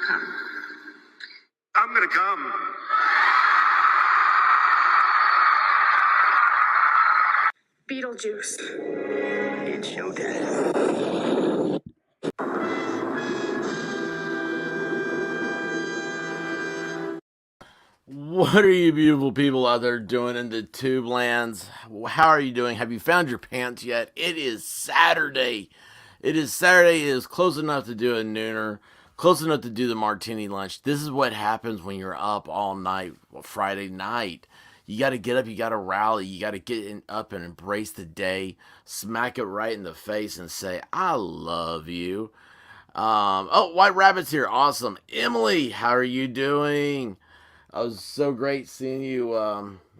come. I'm gonna come. Beetlejuice. It's showtime. What are you beautiful people out there doing in the tube lands? How are you doing? Have you found your pants yet? It is Saturday. It is close enough to do a nooner, close enough to do the martini lunch. This is what happens when you're up all night, Friday night. You got to get up, you got to rally, you got to up and embrace the day, smack it right in the face and say, I love you. Oh, White Rabbit's here. Awesome. Emily, how are you doing? I was so great seeing you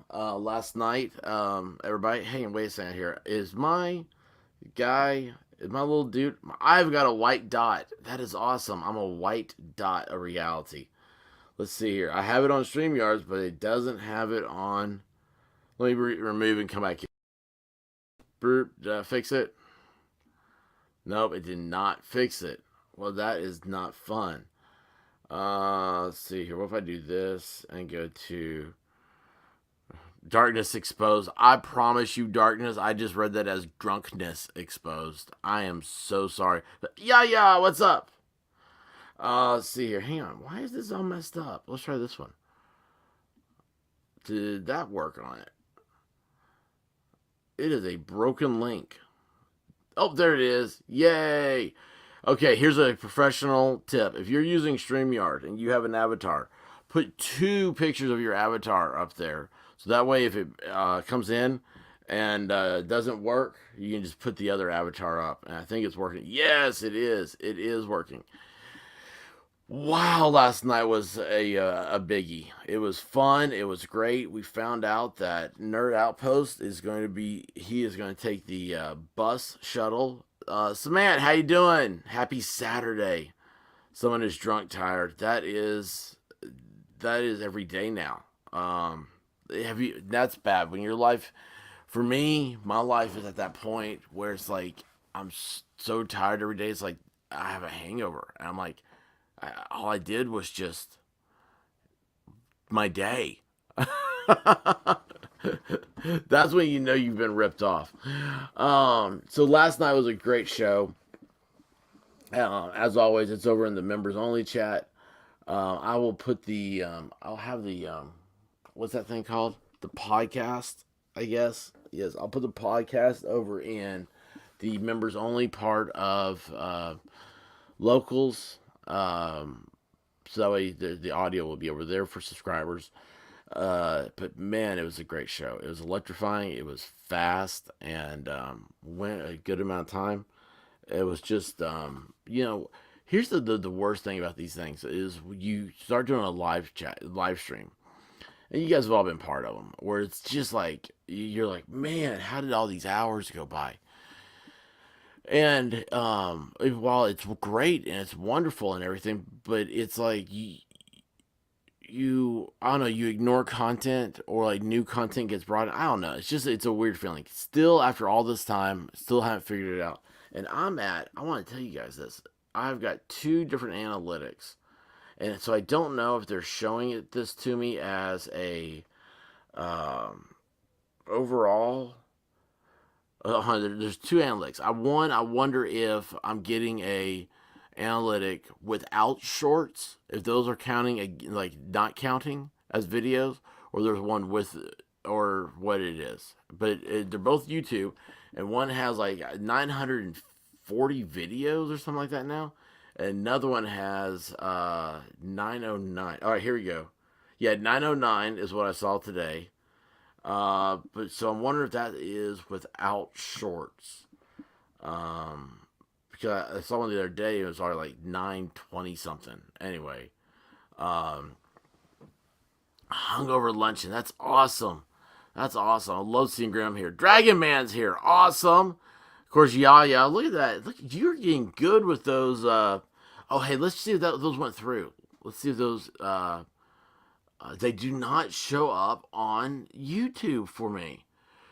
last night. Everybody, hang on, wait a second here. Is my little dude? I've got a white dot. That is awesome. I'm a white dot of reality. Let's see here. I have it on StreamYards, but it doesn't have it on. Let me remove and come back here. Did I fix it? Nope, it did not fix it. Well, that is not fun. Let's see here. What if I do this and go to darkness exposed? I promise you, darkness. I just read that as drunkenness exposed. I am so sorry. But yeah, what's up? Let's see here. Hang on. Why is this all messed up? Let's try this one. Did that work on it? It is a broken link. Oh, there it is. Yay. Okay, here's a professional tip. If you're using StreamYard and you have an avatar, put 2 pictures of your avatar up there. So that way if it comes in and doesn't work, you can just put the other avatar up. And I think it's working. Yes, it is. It is working. Wow, last night was a biggie. It was fun. It was great. We found out that Nerd Outpost is going to take the bus shuttle. Samantha, how you doing? Happy Saturday. Someone is drunk tired. That is every day now. That's bad. When your life, for me, my life is at that point where it's like, I'm so tired every day. It's like, I have a hangover. And I'm like, all I did was just my day. That's when you know you've been ripped off. So last night was a great show. As always, it's over in the members only chat. I will put I'll have what's that thing called? The podcast, I guess. Yes, I'll put the podcast over in the members only part of locals. So that way the audio will be over there for subscribers. But man, it was a great show. It was electrifying. It was fast and went a good amount of time. It was just here's the worst thing about these things is you start doing a live stream, and you guys have all been part of them, where it's just like you're like, man, how did all these hours go by? And while it's great and it's wonderful and everything, but it's like I don't know, you ignore content or like new content gets brought in. I don't know. It's a weird feeling. Still, after all this time, still haven't figured it out. And I want to tell you guys this. I've got 2 different analytics. And so I don't know if they're showing this to me as a overall. There's 2 analytics. I wonder if I'm getting a analytic without shorts, if those are counting, like not counting as videos, or there's one with, or what it is. But they're both YouTube, and one has like 940 videos or something like that now. And another one has 909. All right, here we go. Yeah, 909 is what I saw today. But so I'm wondering if that is without shorts. Because I saw one the other day, it was already like 920 something. Anyway, hungover luncheon. That's awesome. That's awesome. I love seeing Graham here. Dragon Man's here. Awesome. Of course, yeah. Look at that. Look, you're getting good with those. Hey, let's see if those went through. Let's see if those. They do not show up on YouTube for me.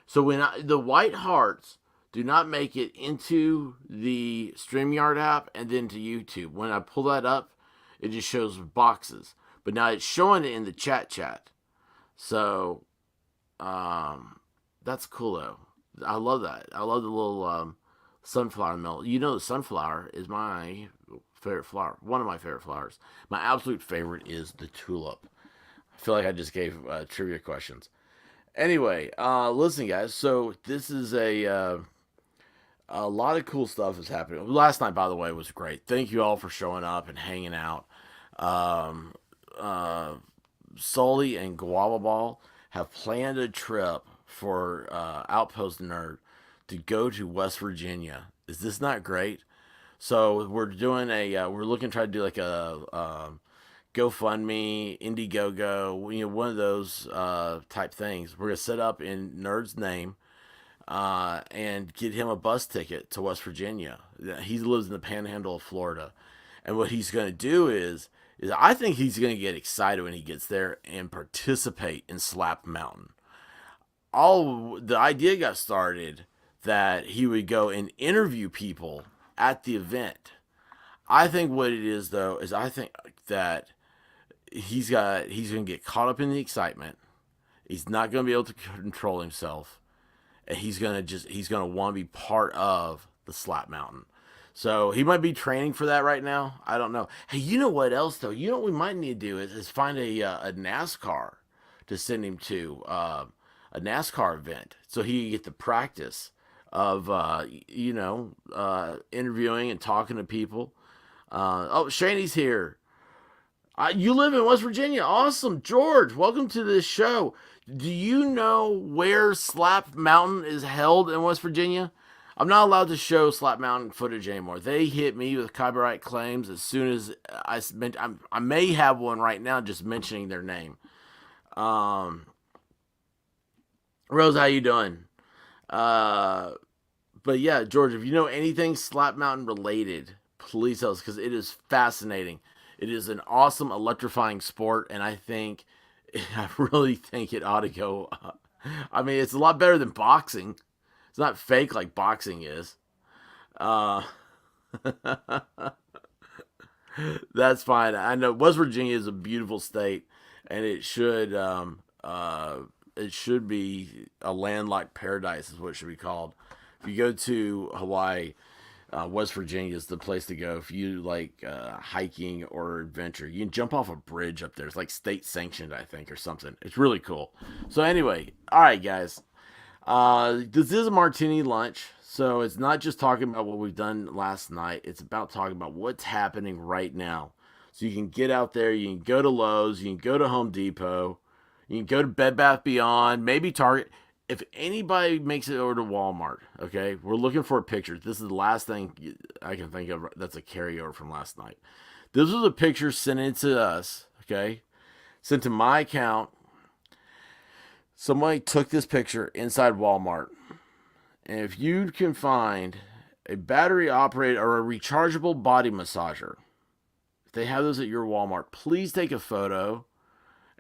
So when the white hearts do not make it into the StreamYard app and then to YouTube. When I pull that up, It just shows boxes. But now it's showing it in the chat. So that's cool though. I love that. I love the little sunflower melt. You know, the sunflower is my favorite flower. One of my favorite flowers. My absolute favorite is the tulip. I feel like I just gave trivia questions. Anyway, listen, guys. So this is a lot of cool stuff is happening. Last night, by the way, was great. Thank you all for showing up and hanging out. Um, uh, Sully and Guava Ball have planned a trip for Outpost Nerd to go to West Virginia. Is this not great? So we're doing we're looking to try to do like a GoFundMe, Indiegogo, one of those type things. We're gonna set up in Nerd's name and get him a bus ticket to West Virginia. He lives in the Panhandle of Florida, and what he's gonna do is I think he's gonna get excited when he gets there and participate in Slap Mountain. All the idea got started that he would go and interview people at the event. I think what it is though is I think that he's gonna get caught up in the excitement. He's not gonna be able to control himself, and he's gonna want to be part of the Slap Mountain. So he might be training for that right now. I don't know. Hey, you know what else though? You know what we might need to do is find a NASCAR to send him to a NASCAR event so he can get the practice of interviewing and talking to people. Oh, Shaney's here. You live in West Virginia. Awesome. George, welcome to this show. Do you know where Slap Mountain is held in West Virginia? I'm not allowed to show Slap Mountain footage anymore. They hit me with copyright claims as soon as I may have one right now just mentioning their name. Rose, how you doing? But yeah, George, if you know anything Slap Mountain related, please tell us because it is fascinating. It is an awesome, electrifying sport, and I really think it ought to go. I mean, it's a lot better than boxing. It's not fake like boxing is. Uh, that's fine. I know West Virginia is a beautiful state, and it should be a landlocked paradise, is what it should be called. If you go to Hawaii, West Virginia is the place to go if you like hiking or adventure. You can jump off a bridge up there. It's like state sanctioned, I think, or something. It's really cool. So anyway, all right, guys. This is a martini lunch, so it's not just talking about what we've done last night. It's about talking about what's happening right now. So you can get out there. You can go to Lowe's. You can go to Home Depot. You can go to Bed Bath Beyond, maybe Target. If anybody makes it over to Walmart, okay, we're looking for a picture. This is the last thing I can think of that's a carryover from last night. This was a picture sent in to us, okay, sent to my account. Somebody took this picture inside Walmart. And if you can find a battery operated or a rechargeable body massager, if they have those at your Walmart, please take a photo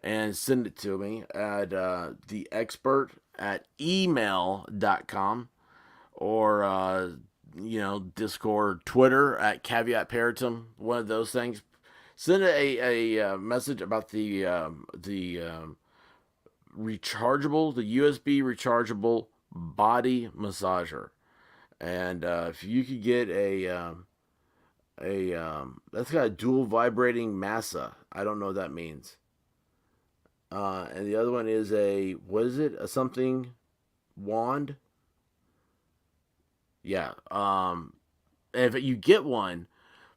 and send it to me at theexpert@email.com or Discord, Twitter at Caveat Peritum, one of those things. Send a message about the rechargeable, the USB rechargeable body massager, and if you could get that's got a dual vibrating massa. I don't know what that means. And the other one is what is it? A something wand? Yeah. And if you get one,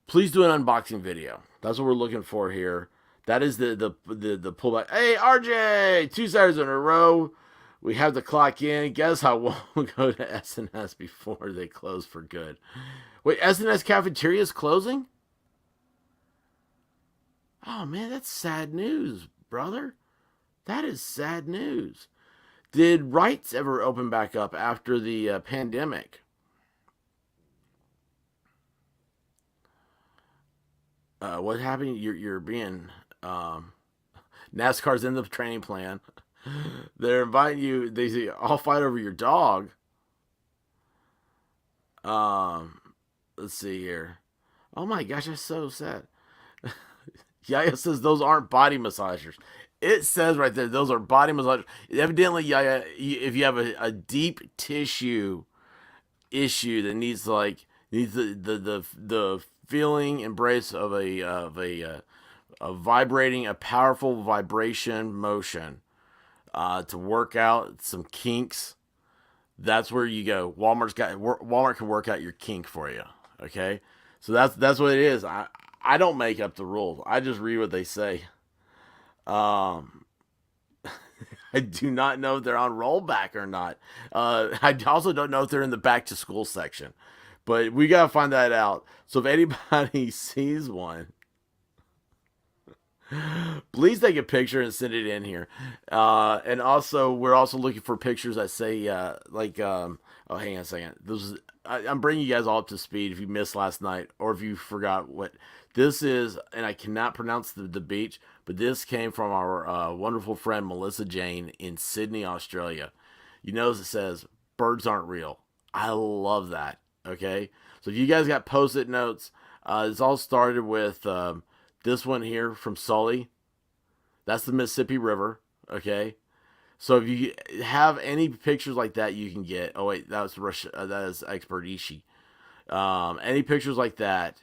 please do an unboxing video. That's what we're looking for here. That is the pullback. Hey, RJ! 2 Saturdays in a row. We have to clock in. Guess how we'll go to S&S before they close for good. Wait, S&S Cafeteria is closing? Oh, man, that's sad news, brother. That is sad news. Did Wright's ever open back up after the pandemic? What happened? You're being NASCAR's in the training plan. They're inviting you. They say, "I'll fight over your dog." Let's see here. Oh my gosh, that's so sad. Yaya says those aren't body massagers. It says right there, those are body massagers. Evidently, Yaya, if you have a deep tissue issue that needs the feeling embrace of a vibrating, a powerful vibration motion to work out some kinks. That's where you go. Walmart can work out your kink for you. Okay, so that's what it is. I don't make up the rules. I just read what they say. Um, I do not know if they're on rollback or not. I also don't know if they're in the back to school section, but we gotta find that out. So if anybody sees one, please take a picture and send it in here. And also, we're also looking for pictures that say, oh, hang on a second. I'm bringing you guys all up to speed if you missed last night or if you forgot what this is. And I cannot pronounce the beach, but this came from our wonderful friend Melissa Jane in Sydney, Australia. You notice it says, birds aren't real. I love that. Okay. So if you guys got post-it notes, it's all started with this one here from Sully. That's the Mississippi River. Okay. So if you have any pictures like that, you can get. Oh wait, that is Expert Ishii. Any pictures like that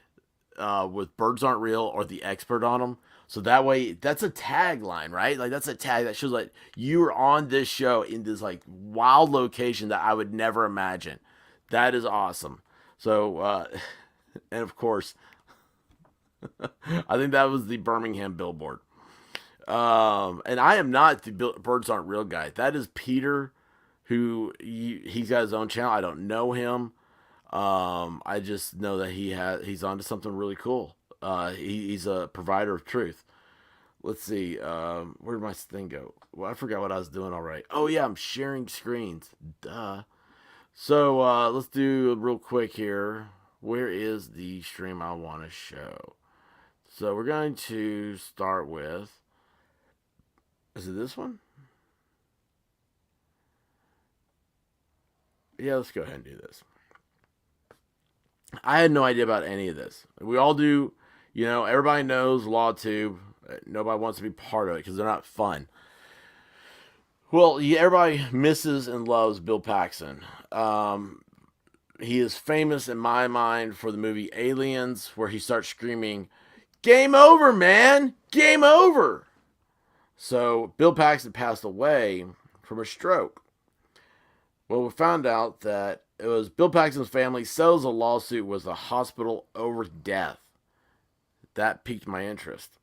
with birds aren't real or the expert on them. So that way, that's a tagline, right? Like that's a tag that shows like you were on this show in this like wild location that I would never imagine. That is awesome. So, and of course, I think that was the Birmingham billboard. And I am not the birds aren't real guy. That is Peter, he's got his own channel. I don't know him. I just know that he's onto something really cool. He's a provider of truth. Let's see. Where did my thing go? Well, I forgot what I was doing. All right. Oh yeah, I'm sharing screens. Duh. So let's do real quick here. Where is the stream I want to show? So we're going to start with. Is it this one? Yeah, let's go ahead and do this. I had no idea about any of this. We all do, everybody knows LawTube. Nobody wants to be part of it because they're not fun. Well, everybody misses and loves Bill Paxton. He is famous in my mind for the movie Aliens, where he starts screaming, "Game over, man! Game over!" So Bill Paxton passed away from a stroke. Well, we found out that it was Bill Paxton's family settles a lawsuit with the hospital over death. That piqued my interest.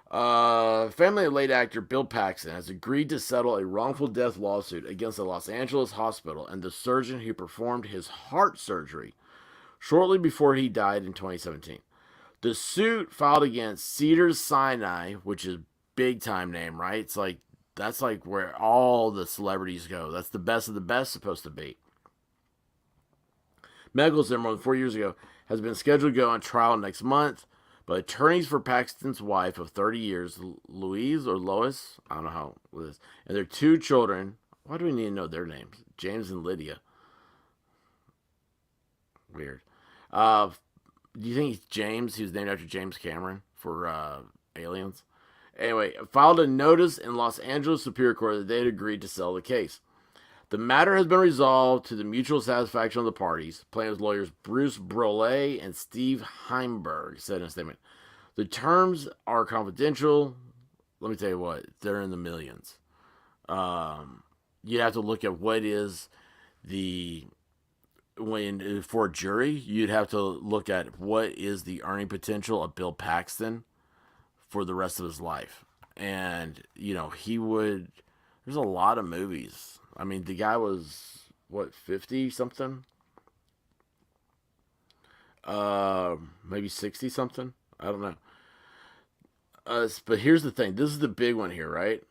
Family of late actor Bill Paxton has agreed to settle a wrongful death lawsuit against the Los Angeles hospital and the surgeon who performed his heart surgery shortly before he died in 2017. The suit filed against Cedars Sinai, which is big time name, right? That's like where all the celebrities go. That's the best of the best supposed to be. Medical center more than 4 years ago has been scheduled to go on trial next month, but attorneys for Paxton's wife of 30 years, Louise or Lois, I don't know how it is, and their two children. Why do we need to know their names? James and Lydia. Weird. Do you think he's James? He was named after James Cameron for Aliens. Anyway, filed a notice in Los Angeles Superior Court that they had agreed to settle the case. The matter has been resolved to the mutual satisfaction of the parties, plaintiffs' lawyers Bruce Brole and Steve Heimberg said in a statement. The terms are confidential. Let me tell you what, they're in the millions. You have to look at what is for a jury, you'd have to look at what is the earning potential of Bill Paxton for the rest of his life. And, there's a lot of movies. I mean, the guy was, 50 something? Maybe 60 something? I don't know. But here's the thing. This is the big one here, right?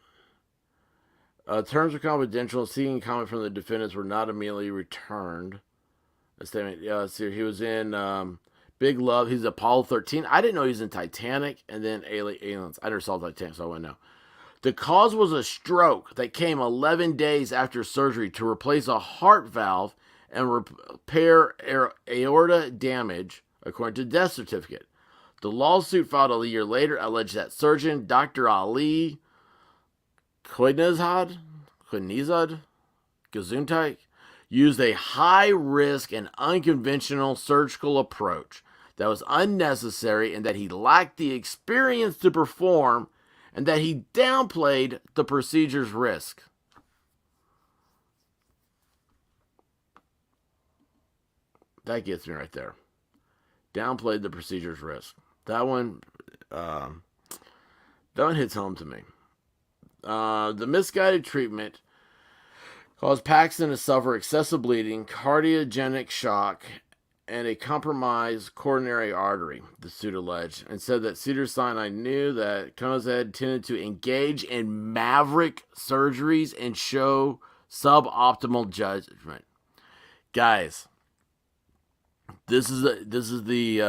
Terms are confidential. Seeking comment from the defendants were not immediately returned. A statement. So he was in Big Love. He's Apollo 13. I didn't know he was in Titanic and then Aliens. I never saw Titanic, so I wouldn't know. The cause was a stroke that came 11 days after surgery to replace a heart valve and repair aorta damage, according to the death certificate. The lawsuit filed a year later alleged that surgeon Dr. Ali Khoinezad Gesundheit used a high-risk and unconventional surgical approach that was unnecessary and that he lacked the experience to perform and that he downplayed the procedure's risk. That gets me right there. Downplayed the procedure's risk. That one hits home to me. The misguided treatment caused Paxton to suffer excessive bleeding, cardiogenic shock, and a compromised coronary artery, the suit alleged, and said that Cedars-Sinai knew that Khoinezad tended to engage in maverick surgeries and show suboptimal judgment. Guys, this is the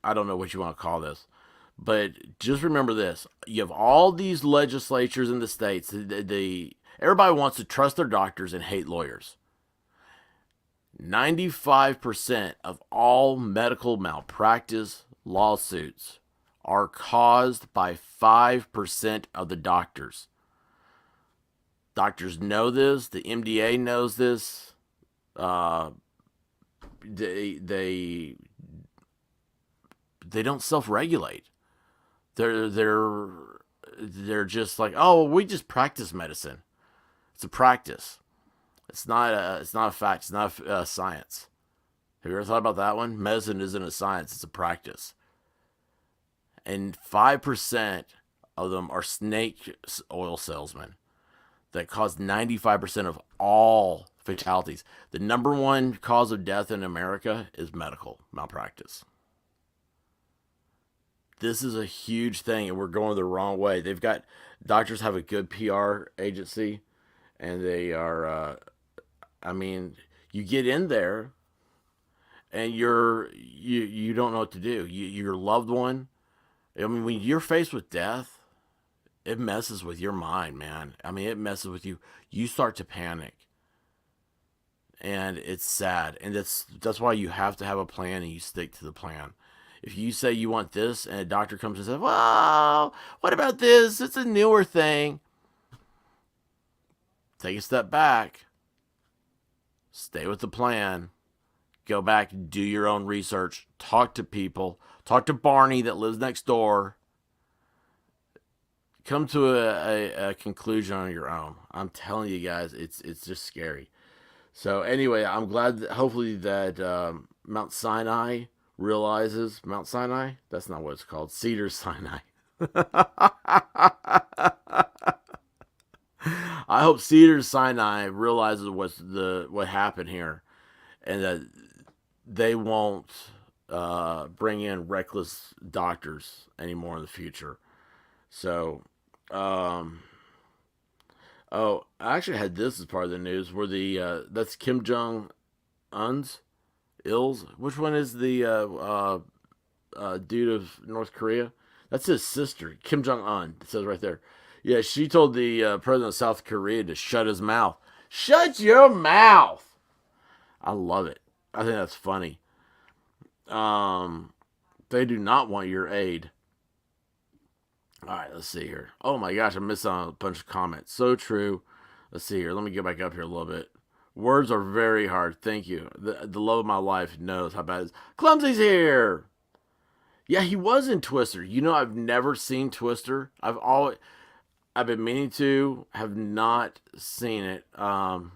I don't know what you want to call this, but just remember this: you have all these legislatures in the states. Everybody wants to trust their doctors and hate lawyers. 95% of all medical malpractice lawsuits are caused by 5% of the doctors. Doctors know this. The MDA knows this. They don't self-regulate. They're just like, oh, we just practice medicine. It's a practice. It's not a fact. It's not a science. Have you ever thought about that one? Medicine isn't a science. It's a practice. And 5% of them are snake oil salesmen that cause 95% of all fatalities. The number one cause of death in America is medical malpractice. This is a huge thing, and we're going the wrong way. Doctors have a good PR agency, and they are, you get in there, and you don't know what to do. Your loved one, when you're faced with death, it messes with your mind, man. It messes with you. You start to panic. And it's sad. And that's why you have to have a plan and you stick to the plan. If you say you want this and a doctor comes and says, well, what about this? It's a newer thing. Take a step back. Stay with the plan. Go back, do your own research. Talk to people. Talk to Barney that lives next door. Come to a conclusion on your own. I'm telling you guys, it's just scary. So anyway, I'm glad that hopefully that Mount Sinai realizes Mount Sinai. That's not what it's called. Cedars-Sinai. I hope Cedars-Sinai realizes what happened here, and that they won't bring in reckless doctors anymore in the future. So, I actually had this as part of the news where that's Kim Jong-un's ills. Which one is the dude of North Korea? That's his sister, Kim Jong-un. It says right there. Yeah, she told the president of South Korea to shut his mouth. Shut your mouth! I love it. I think that's funny. They do not want your aid. All right, let's see here. Oh my gosh, I missed on a bunch of comments. So true. Let's see here. Let me get back up here a little bit. Words are very hard. Thank you. The love of my life knows how bad it is. Clumsy's here. Yeah, he was in Twister. I've never seen Twister. I've been meaning to, have not seen it. But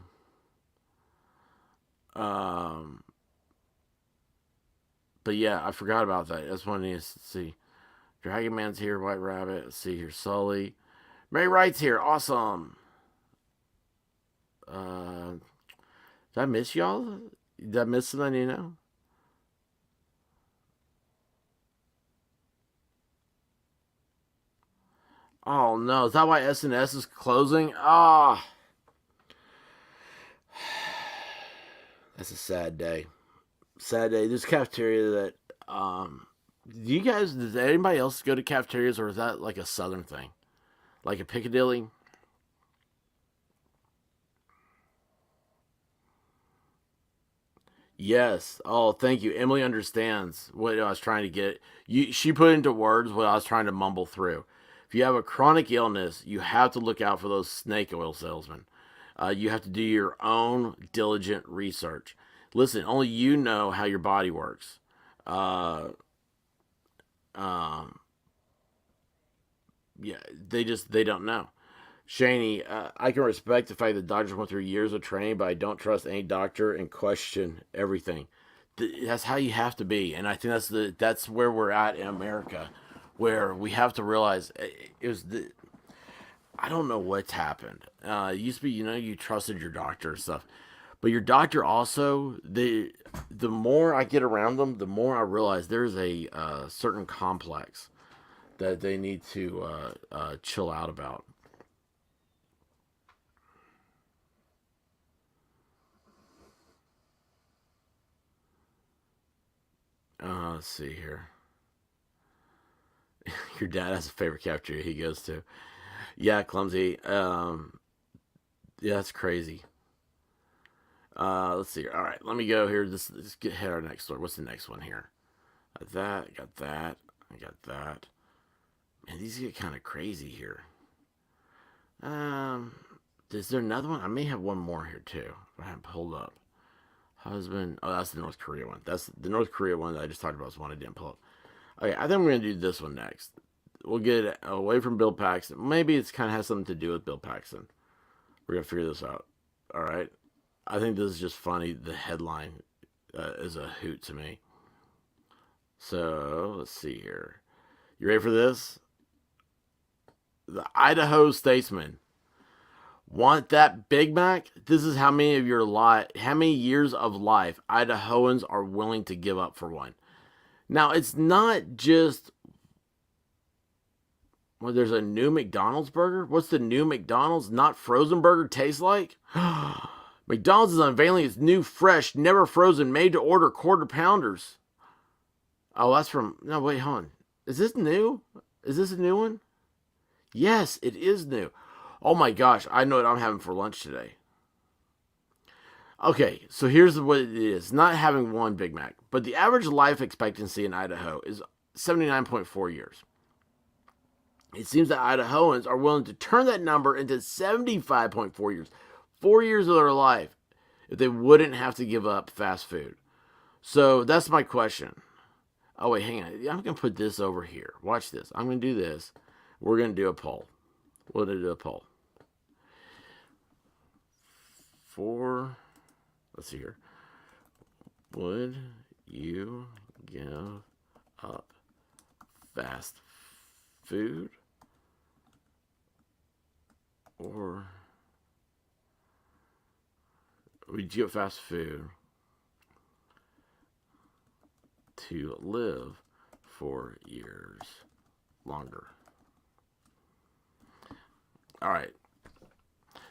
yeah, I forgot about that. That's one I need to see. Dragon Man's here, White Rabbit. Let's see here, Sully. Mary Wright's here. Awesome. Did I miss y'all? Did I miss something, Oh no, is that why SNS is closing? That's a sad day. Sad day. This cafeteria that does anybody else go to cafeterias, or is that like a southern thing? Like a Piccadilly? Yes. Oh, thank you. Emily understands what I was trying to get. She put into words what I was trying to mumble through. If you have a chronic illness, you have to look out for those snake oil salesmen. You have to do your own diligent research. Listen, only you know how your body works. Uh, um, yeah, they don't know. Shaney, I can respect the fact that doctors went through years of training, but I don't trust any doctor and question everything. That's how you have to be, and I think that's where we're at in America, where we have to realize it was the I don't know what's happened. It used to be you trusted your doctor and stuff, but your doctor also the more I get around them, the more I realize there's a certain complex that they need to chill out about. Let's see here. Your dad has a favorite cafeteria he goes to. Yeah, clumsy. Yeah, that's crazy. Let's see. All right, let me go here. Let's get hit our next story. What's the next one here? Got that. Got that. I got that. Man, these get kind of crazy here. Um, is there another one? I may have one more here too. I haven't pulled up. Husband. Oh, that's the North Korea one. That's the North Korea one that I just talked about. Was one I didn't pull up. Okay, I think we're gonna do this one next. We'll get it away from Bill Paxton. Maybe it's kind of has something to do with Bill Paxton. We're gonna figure this out. All right. I think this is just funny. The headline is a hoot to me. So let's see here. You ready for this? The Idaho Statesman want that Big Mac. This is how many years of life Idahoans are willing to give up for one. Now it's not just there's a new McDonald's burger. What's the new McDonald's not frozen burger taste like? McDonald's is unveiling its new, fresh, never frozen, made to order quarter pounders. Oh, that's from. No, wait, hold on. Is this new? Is this a new one? Yes, it is new. Oh my gosh, I know what I'm having for lunch today. Okay, so here's what it is not having one Big Mac, but the average life expectancy in Idaho is 79.4 years. It seems that Idahoans are willing to turn that number into 75.4 years. 4 years of their life if they wouldn't have to give up fast food. So that's my question. Oh, wait, hang on. I'm going to put this over here. Watch this. I'm going to do this. We're going to do a poll. We're going to do a poll. Let's see here. Would you give up fast food or would you give up fast food to live 4 years longer? All right.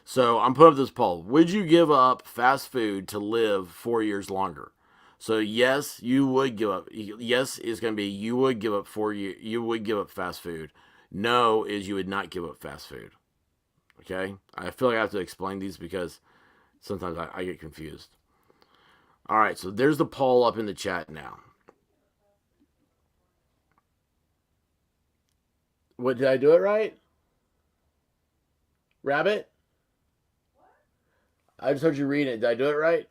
So I'm putting up this poll. Would you give up fast food to live 4 years longer? So yes, you would give up. Yes is going to be you would give up 4 years. You would give up fast food. No is you would not give up fast food. Okay. I feel like I have to explain these because sometimes I get confused. All right. So there's the poll up in the chat now. What did I do it right? Rabbit? I just heard you read it. Did I do it right?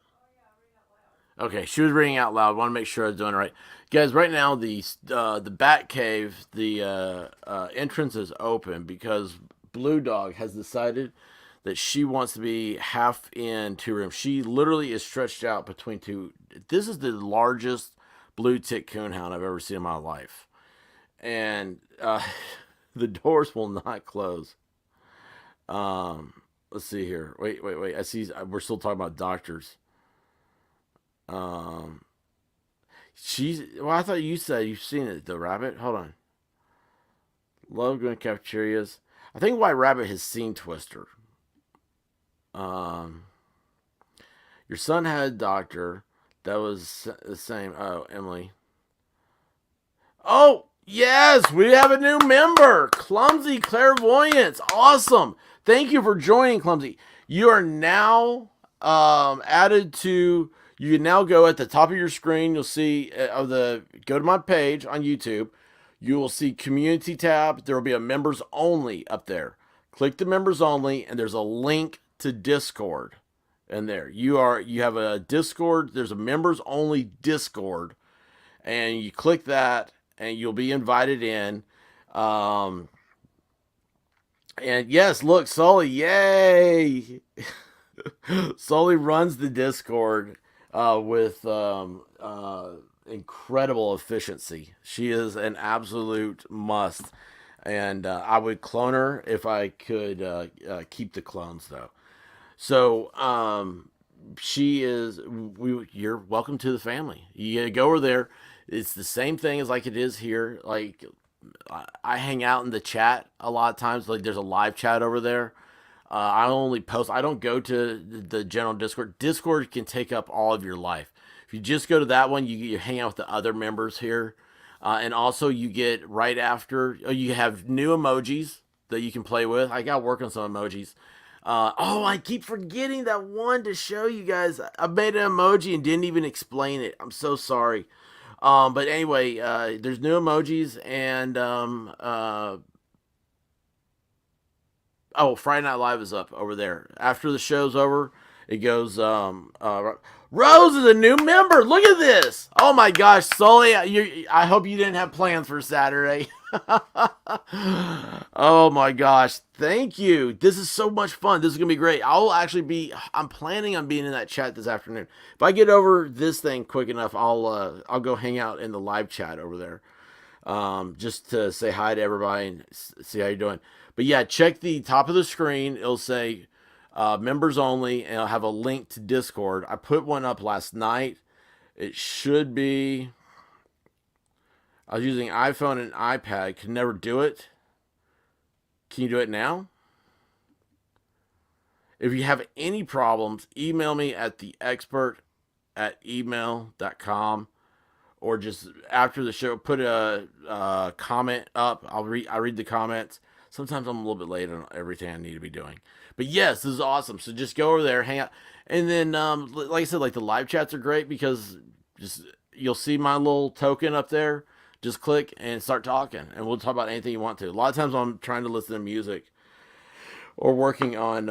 Okay, she was reading out loud. Want to make sure I was doing it right, guys. Right now, the Bat Cave, the entrance is open because Blue Dog has decided that she wants to be half in two rooms. She literally is stretched out between two. This is the largest blue tick coonhound I've ever seen in my life, and the doors will not close. Let's see here. Wait. I see. We're still talking about doctors. Um, well, I thought you said you've seen it, the rabbit. Hold on. Love going to cafeterias. I think White Rabbit has seen Twister. Um, your son had a doctor that was the same. Oh, Emily. Oh, yes, we have a new member. Clumsy Clairvoyance. Awesome. Thank you for joining, Clumsy. You are now added to You can now go at the top of your screen. You'll see go to my page on YouTube. You will see community tab. There will be a members only up there. Click the members only, and there's a link to Discord in there. You have a Discord. There's a members only Discord, and you click that, and you'll be invited in. Um, and yes, look, Sully, yay! Sully runs the Discord with incredible efficiency. She is an absolute must, and I would clone her if I could keep the clones though. So she is. You're welcome to the family. You go over there. It's the same thing as like it is here. Like I hang out in the chat a lot of times. Like there's a live chat over there. I only post. I don't go to the general Discord. Discord can take up all of your life. If you just go to that one, you hang out with the other members here, and also you get right after you have new emojis that you can play with. I got to work on some emojis. I keep forgetting that one to show you guys. I made an emoji and didn't even explain it. I'm so sorry. But anyway, there's new emojis and Friday Night Live is up over there. After the show's over, it goes. Rose is a new member. Look at this. Oh my gosh, Sully, I hope you didn't have plans for Saturday. Oh my gosh, thank you. This is so much fun. This is gonna be great. I'm planning on being in that chat this afternoon. If I get over this thing quick enough, I'll go hang out in the live chat over there. Just to say hi to everybody and see how you're doing. But yeah, check the top of the screen. It'll say members only, and I'll have a link to Discord. I put one up last night. It should be. I was using iPhone and iPad. Could never do it. Can you do it now? If you have any problems, email me at theexpert@email.com, or just after the show, put a comment up. I read the comments. Sometimes I'm a little bit late on everything I need to be doing. But yes, this is awesome. So just go over there, hang out. And then, like I said, like the live chats are great because you'll see my little token up there. Just click and start talking, and we'll talk about anything you want to. A lot of times I'm trying to listen to music or working on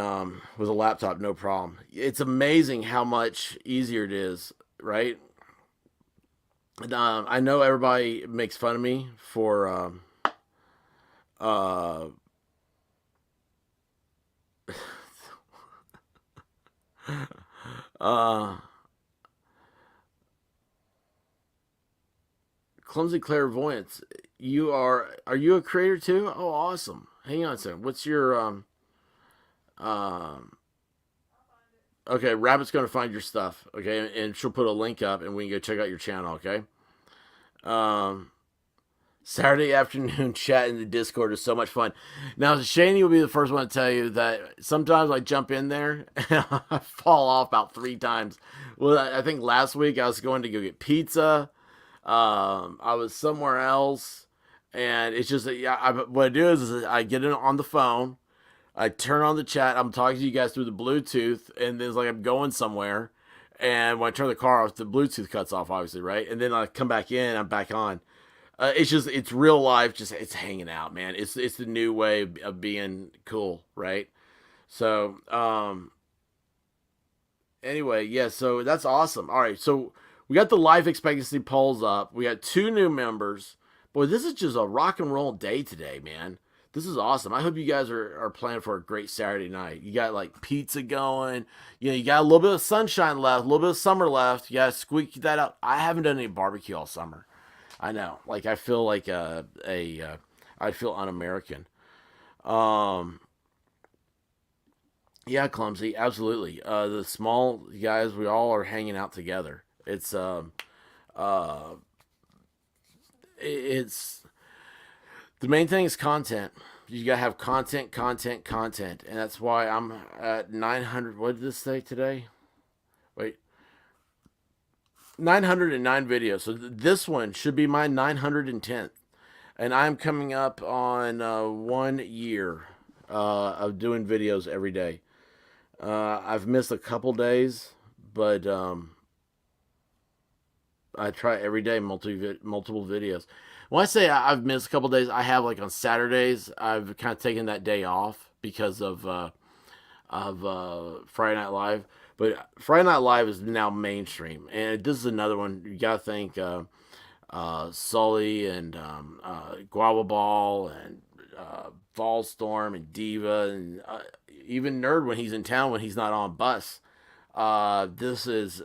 with a laptop, no problem. It's amazing how much easier it is, right? And, I know everybody makes fun of me for uh, clumsy clairvoyance. Are you a creator too? Oh, awesome. Hang on a second. What's your um okay, Rabbit's gonna find your stuff, okay, and she'll put a link up and we can go check out your channel, okay? Um Saturday afternoon chat in the Discord is so much fun. Now, Shani will be the first one to tell you that sometimes I jump in there and I fall off about 3 times. Well, I think last week I was going to go get pizza. I was somewhere else, and it's just what I do is I get in on the phone, I turn on the chat, I'm talking to you guys through the Bluetooth, and then it's like I'm going somewhere, and when I turn the car off, the Bluetooth cuts off, obviously, right? And then I come back in, I'm back on. It's real life, just it's hanging out, man. It's the new way of being cool, right? So anyway, yeah, so that's awesome. All right, so we got the life expectancy polls up. We got 2 new members. Boy, this is just a rock and roll day today, man. This is awesome. I hope you guys are planning for a great Saturday night. You got like pizza going. You got a little bit of sunshine left, a little bit of summer left. You got to squeak that out. I haven't done any barbecue all summer. I know. Like I feel like I feel un-American. Um, yeah, clumsy, absolutely. The small guys, we all are hanging out together. Uh, it's the main thing is content. You gotta have content, and that's why I'm at 900. What did this say today? Wait, 909 videos. So this one should be my 910th, and I'm coming up on 1 year of doing videos every day. I've missed a couple days, but I try every day, multiple videos. When I say I've missed a couple days, I have like on Saturdays. I've kind of taken that day off because of Friday Night Live. But Friday Night Live is now mainstream, and this is another one you gotta think. Sully and Guava Ball and Volstorm and Diva and even Nerd when he's in town when he's not on bus. This is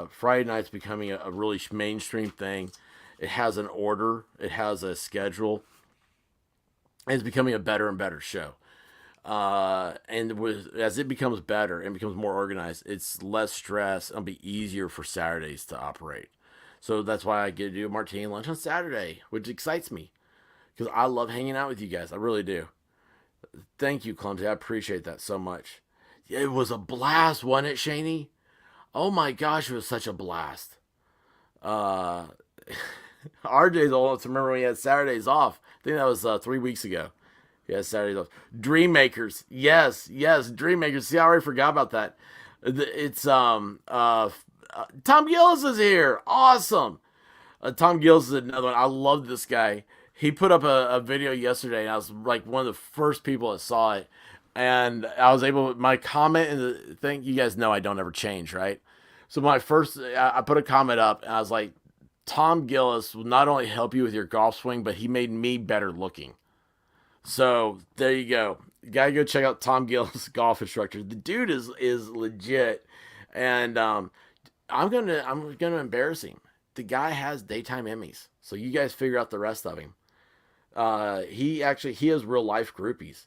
Friday night's becoming a really mainstream thing. It has an order. It has a schedule. And it's becoming a better and better show. As it becomes better and becomes more organized, it's less stress. It'll be easier for Saturdays to operate. So that's why I get to do a martini lunch on Saturday, which excites me because I love hanging out with you guys. I really do. Thank you, Clumsy. I appreciate that so much. It was a blast, wasn't it, Shaney? Oh my gosh, it was such a blast. Uh, RJ's old enough to remember when he had Saturdays off. I think that was 3 weeks ago. He had Saturdays off. Dream Makers, yes, yes, Dream Makers. See, I already forgot about that. It's Tom Gillis is here. Awesome. Tom Gillis is another one. I love this guy. He put up a video yesterday, and I was like one of the first people that saw it. And I was able, my comment in the thing, you guys know I don't ever change, right? So I put a comment up, and I was like, Tom Gillis will not only help you with your golf swing, but he made me better looking. So there you go. You gotta go check out Tom Gillis, golf instructor. The dude is legit, and I'm gonna embarrass him. The guy has daytime Emmys, so you guys figure out the rest of him. He has real life groupies,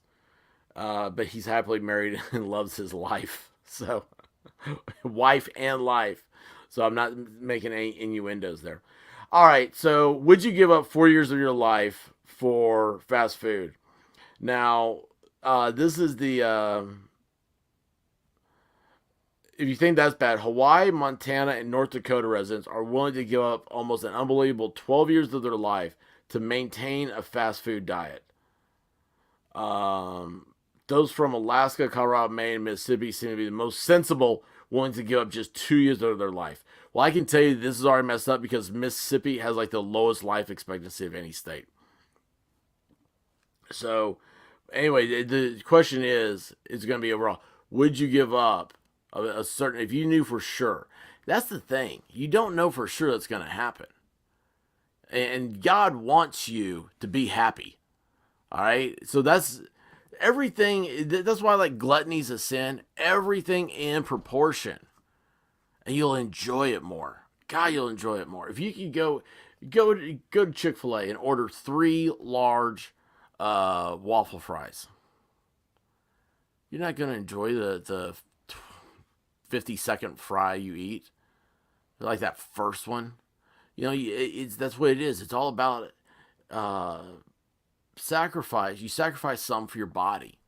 but he's happily married and loves his life. So wife and life. So I'm not making any innuendos there. All right. So would you give up 4 years of your life for fast food? Now, this is the if you think that's bad, Hawaii, Montana, and North Dakota residents are willing to give up almost an unbelievable 12 years of their life to maintain a fast food diet. Those from Alaska, Colorado, Maine, and Mississippi seem to be the most sensible, willing to give up just 2 years of their life. Well, I can tell you this is already messed up because Mississippi has like the lowest life expectancy of any state. So, anyway, the question is going to be overall, would you give up a certain, if you knew for sure? That's the thing. You don't know for sure that's going to happen. And God wants you to be happy. All right? So that's everything. That's why like gluttony's a sin. Everything in proportion. And you'll enjoy it more. God, you'll enjoy it more. If you could go to Chick-fil-A and order 3 large waffle fries, you're not going to enjoy the 50-second fry you eat. Like that first one. You know, that's what it is. It's all about sacrifice. You sacrifice some for your body.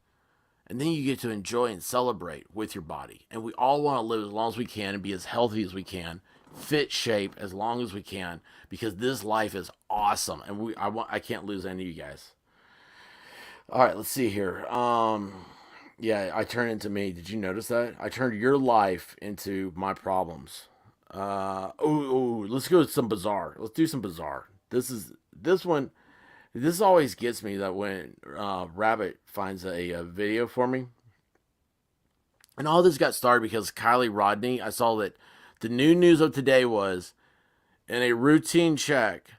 And then you get to enjoy and celebrate with your body. And we all want to live as long as we can and be as healthy as we can, fit shape as long as we can, because this life is awesome. And I can't lose any of you guys. All right, let's see here. Yeah, I turned into me. Did you notice that? I turned your life into my problems. Let's go with some bizarre. Let's do some bizarre. This one. This always gets me that when Rabbit finds a video for me, and all this got started because Kylie Rodney. I saw that the new news of today was in a routine check,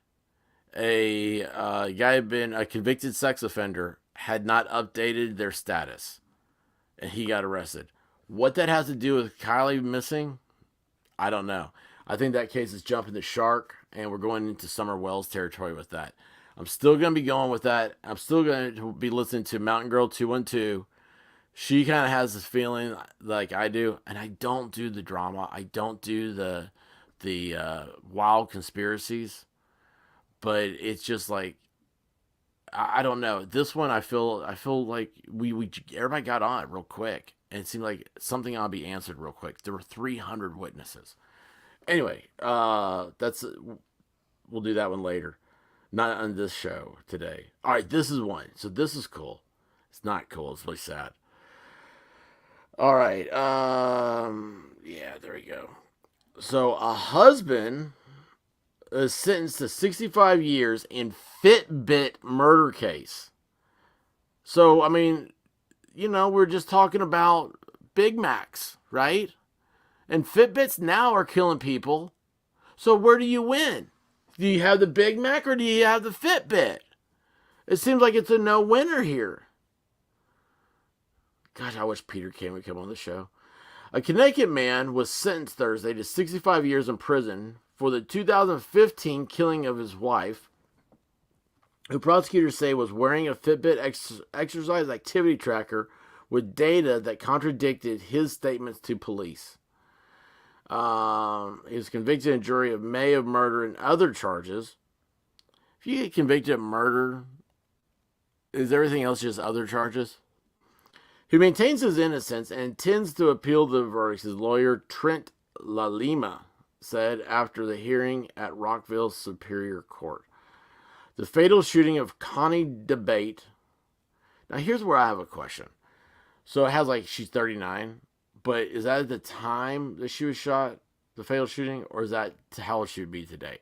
a guy had been a convicted sex offender had not updated their status, and he got arrested. What that has to do with Kylie missing, I don't know. I think that case is jumping the shark, and we're going into Summer Wells territory with that. I'm still going to be going with that. I'm still going to be listening to Mountain Girl 212. She kind of has this feeling like I do, and I don't do the drama. I don't do the wild conspiracies, but it's just like I don't know. This one I feel like we everybody got on it real quick, and it seemed like something ought to be answered real quick. There were 300 witnesses. Anyway, that's we'll do that one later. Not on this show today. All right, this is one. So this is cool. It's not cool. It's really sad. All right. Yeah, there we go. So a husband is sentenced to 65 years in Fitbit murder case. So, I mean, we're just talking about Big Macs, right? And Fitbits now are killing people. So where do you win? Do you have the Big Mac or do you have the Fitbit? It seems like it's a no-winner here. Gosh, I wish Peter Kane would come on the show. A Connecticut man was sentenced Thursday to 65 years in prison for the 2015 killing of his wife, who prosecutors say was wearing a Fitbit exercise activity tracker with data that contradicted his statements to police. He was convicted in a jury of May of murder and other charges. If you get convicted of murder, is everything else just other charges? He maintains his innocence and intends to appeal the verdict, his lawyer Trent LaLima said after the hearing at Rockville Superior Court. The fatal shooting of Connie DeBate. Now here's where I have a question. So it has she's 39, but is that at the time that she was shot, the fatal shooting, or is that how she would be today?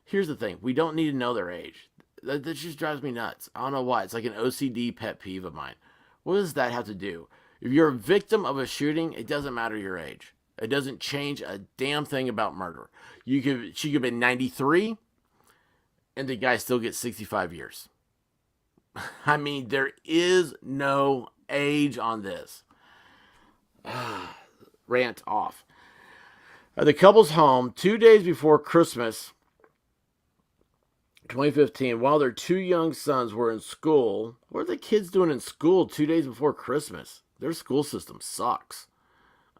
Here's the thing. We don't need to know their age. That just drives me nuts. I don't know why. It's like an OCD pet peeve of mine. What does that have to do? If you're a victim of a shooting, it doesn't matter your age. It doesn't change a damn thing about murder. She could have been 93, and the guy still gets 65 years. I mean, there is no age on this. Rant off. The couple's home 2 days before Christmas 2015, while their two young sons were in school. What are the kids doing in school 2 days before Christmas? Their school system sucks.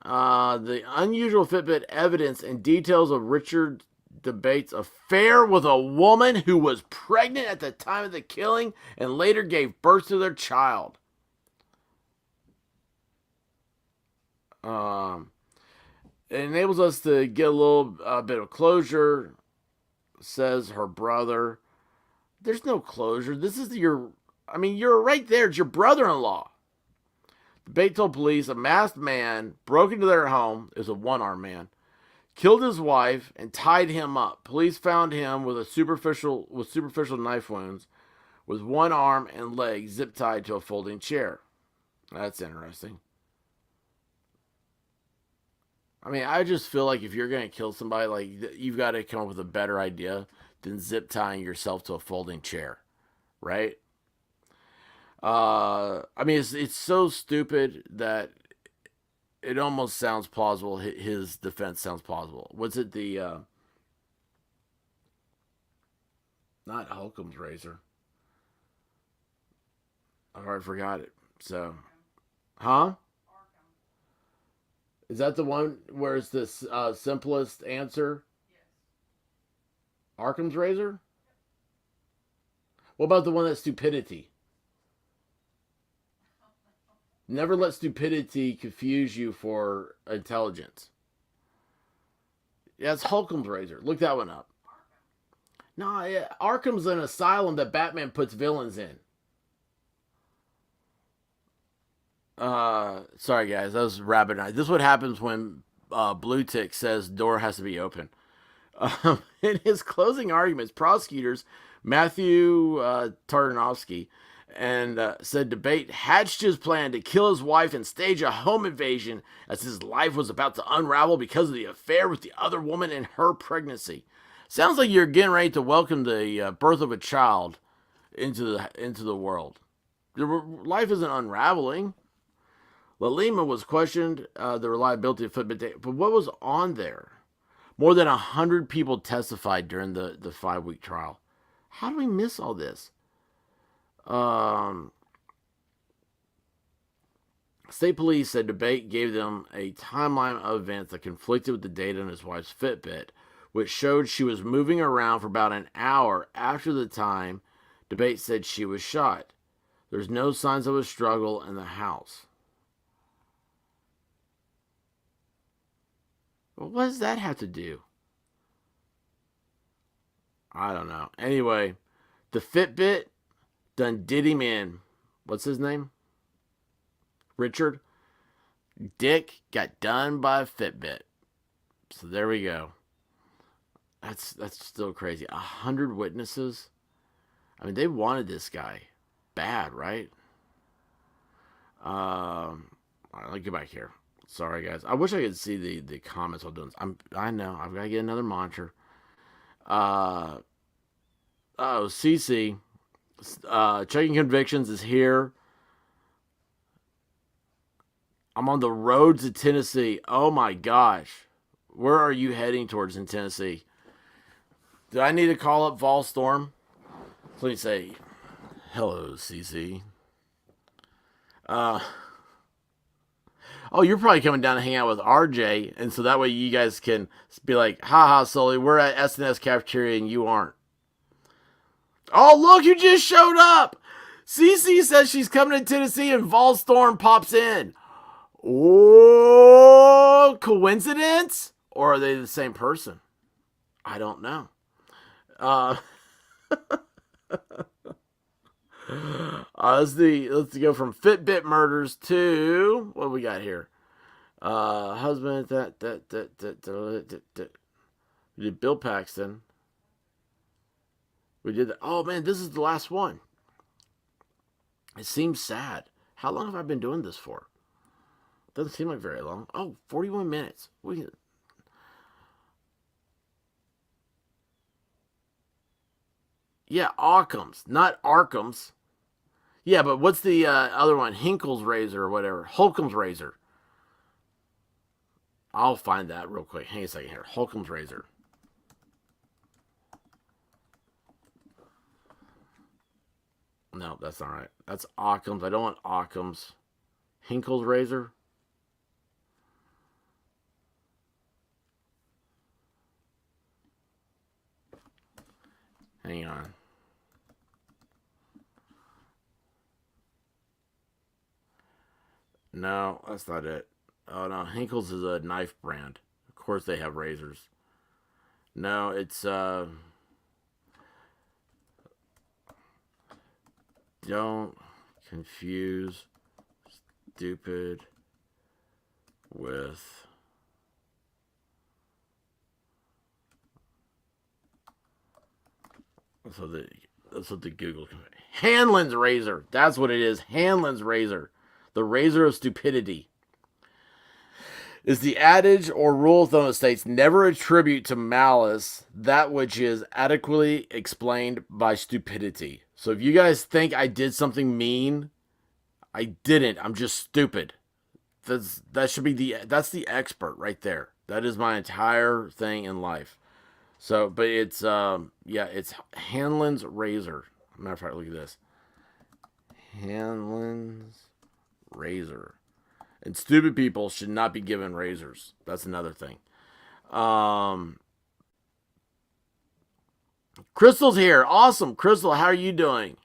The unusual Fitbit evidence and details of Richard DeBate's affair with a woman who was pregnant at the time of the killing and later gave birth to their child. It enables us to get a little bit of closure, says her brother. There's no closure. This is you're right there. It's your brother-in-law. DeBate told police a masked man broke into their home. It was a one-armed man. Killed his wife and tied him up. Police found him with superficial knife wounds, with one arm and leg zip tied to a folding chair. That's interesting. I mean, I just feel like if you're going to kill somebody, you've got to come up with a better idea than zip tying yourself to a folding chair, right? I mean, it's so stupid that it almost sounds plausible. His defense sounds plausible. What's it? Not Holcomb's razor. Oh, I forgot it. So, huh? Is that the one where it's the simplest answer? Yes. Arkham's razor? What about the one that's stupidity? Never let stupidity confuse you for intelligence. Yeah, it's Holcomb's razor. Look that one up. No, yeah, Arkham's an asylum that Batman puts villains in. Sorry guys, that was rabbit night. This is what happens when Blue Tick says door has to be open. In his closing arguments, prosecutors Matthew Tartanovsky said DeBate hatched his plan to kill his wife and stage a home invasion as his life was about to unravel because of the affair with the other woman and her pregnancy. Sounds like you're getting ready to welcome the birth of a child into the world. Your life isn't unraveling. LaLima was questioned the reliability of Fitbit data, but what was on there? More than 100 people testified during the 5-week trial. How do we miss all this? State police said DeBate gave them a timeline of events that conflicted with the data on his wife's Fitbit, which showed she was moving around for about an hour after the time DeBate said she was shot. There's no signs of a struggle in the house. Well, what does that have to do? I don't know. Anyway, the Fitbit done did him in. What's his name? Richard. Dick got done by a Fitbit. So there we go. That's still crazy. 100 witnesses. I mean, they wanted this guy bad, right? All right, let me get back here. Sorry, guys. I wish I could see the comments while doing this. I know. I've got to get another monitor. Uh, CC. Checking convictions is here. I'm on the road to Tennessee. Oh my gosh. Where are you heading towards in Tennessee? Do I need to call up Volstorm? Please say, hello, CC. Oh, you're probably coming down to hang out with RJ, and so that way you guys can be like, haha, Sully, we're at SNS cafeteria and you aren't. Oh, look, you just showed up. CC says she's coming to Tennessee and Volstorm pops in. Oh, coincidence? Or are they the same person? I don't know. Let's go from Fitbit murders to what we got here. Husband we did Bill Paxton. We did that. Oh man, this is the last one. It seems sad. How long have I been doing this for? Doesn't seem like very long. Oh, 41 minutes. Yeah, Occam's, not Arkham's. Yeah, but what's the other one? Hinkle's razor or whatever. Holcomb's razor. I'll find that real quick. Hang a second here. Holcomb's razor. No, that's not right. That's Occam's. I don't want Occam's. Hinkle's razor. Hang on. No, that's not it. Oh no, Hinkle's is a knife brand. Of course they have razors. No, it's don't confuse stupid with that's what the Google Hanlon's razor. That's what it is. Hanlon's razor. The razor of stupidity. Is the adage or rule of thumb that states never attribute to malice that which is adequately explained by stupidity. So if you guys think I did something mean, I didn't. I'm just stupid. That should be that's the expert right there. That is my entire thing in life. So, but it's it's Hanlon's razor. Matter of fact, look at this. Hanlon's razor. And stupid people should not be given razors. That's another thing. Crystal's here. Awesome. Crystal, how are you doing?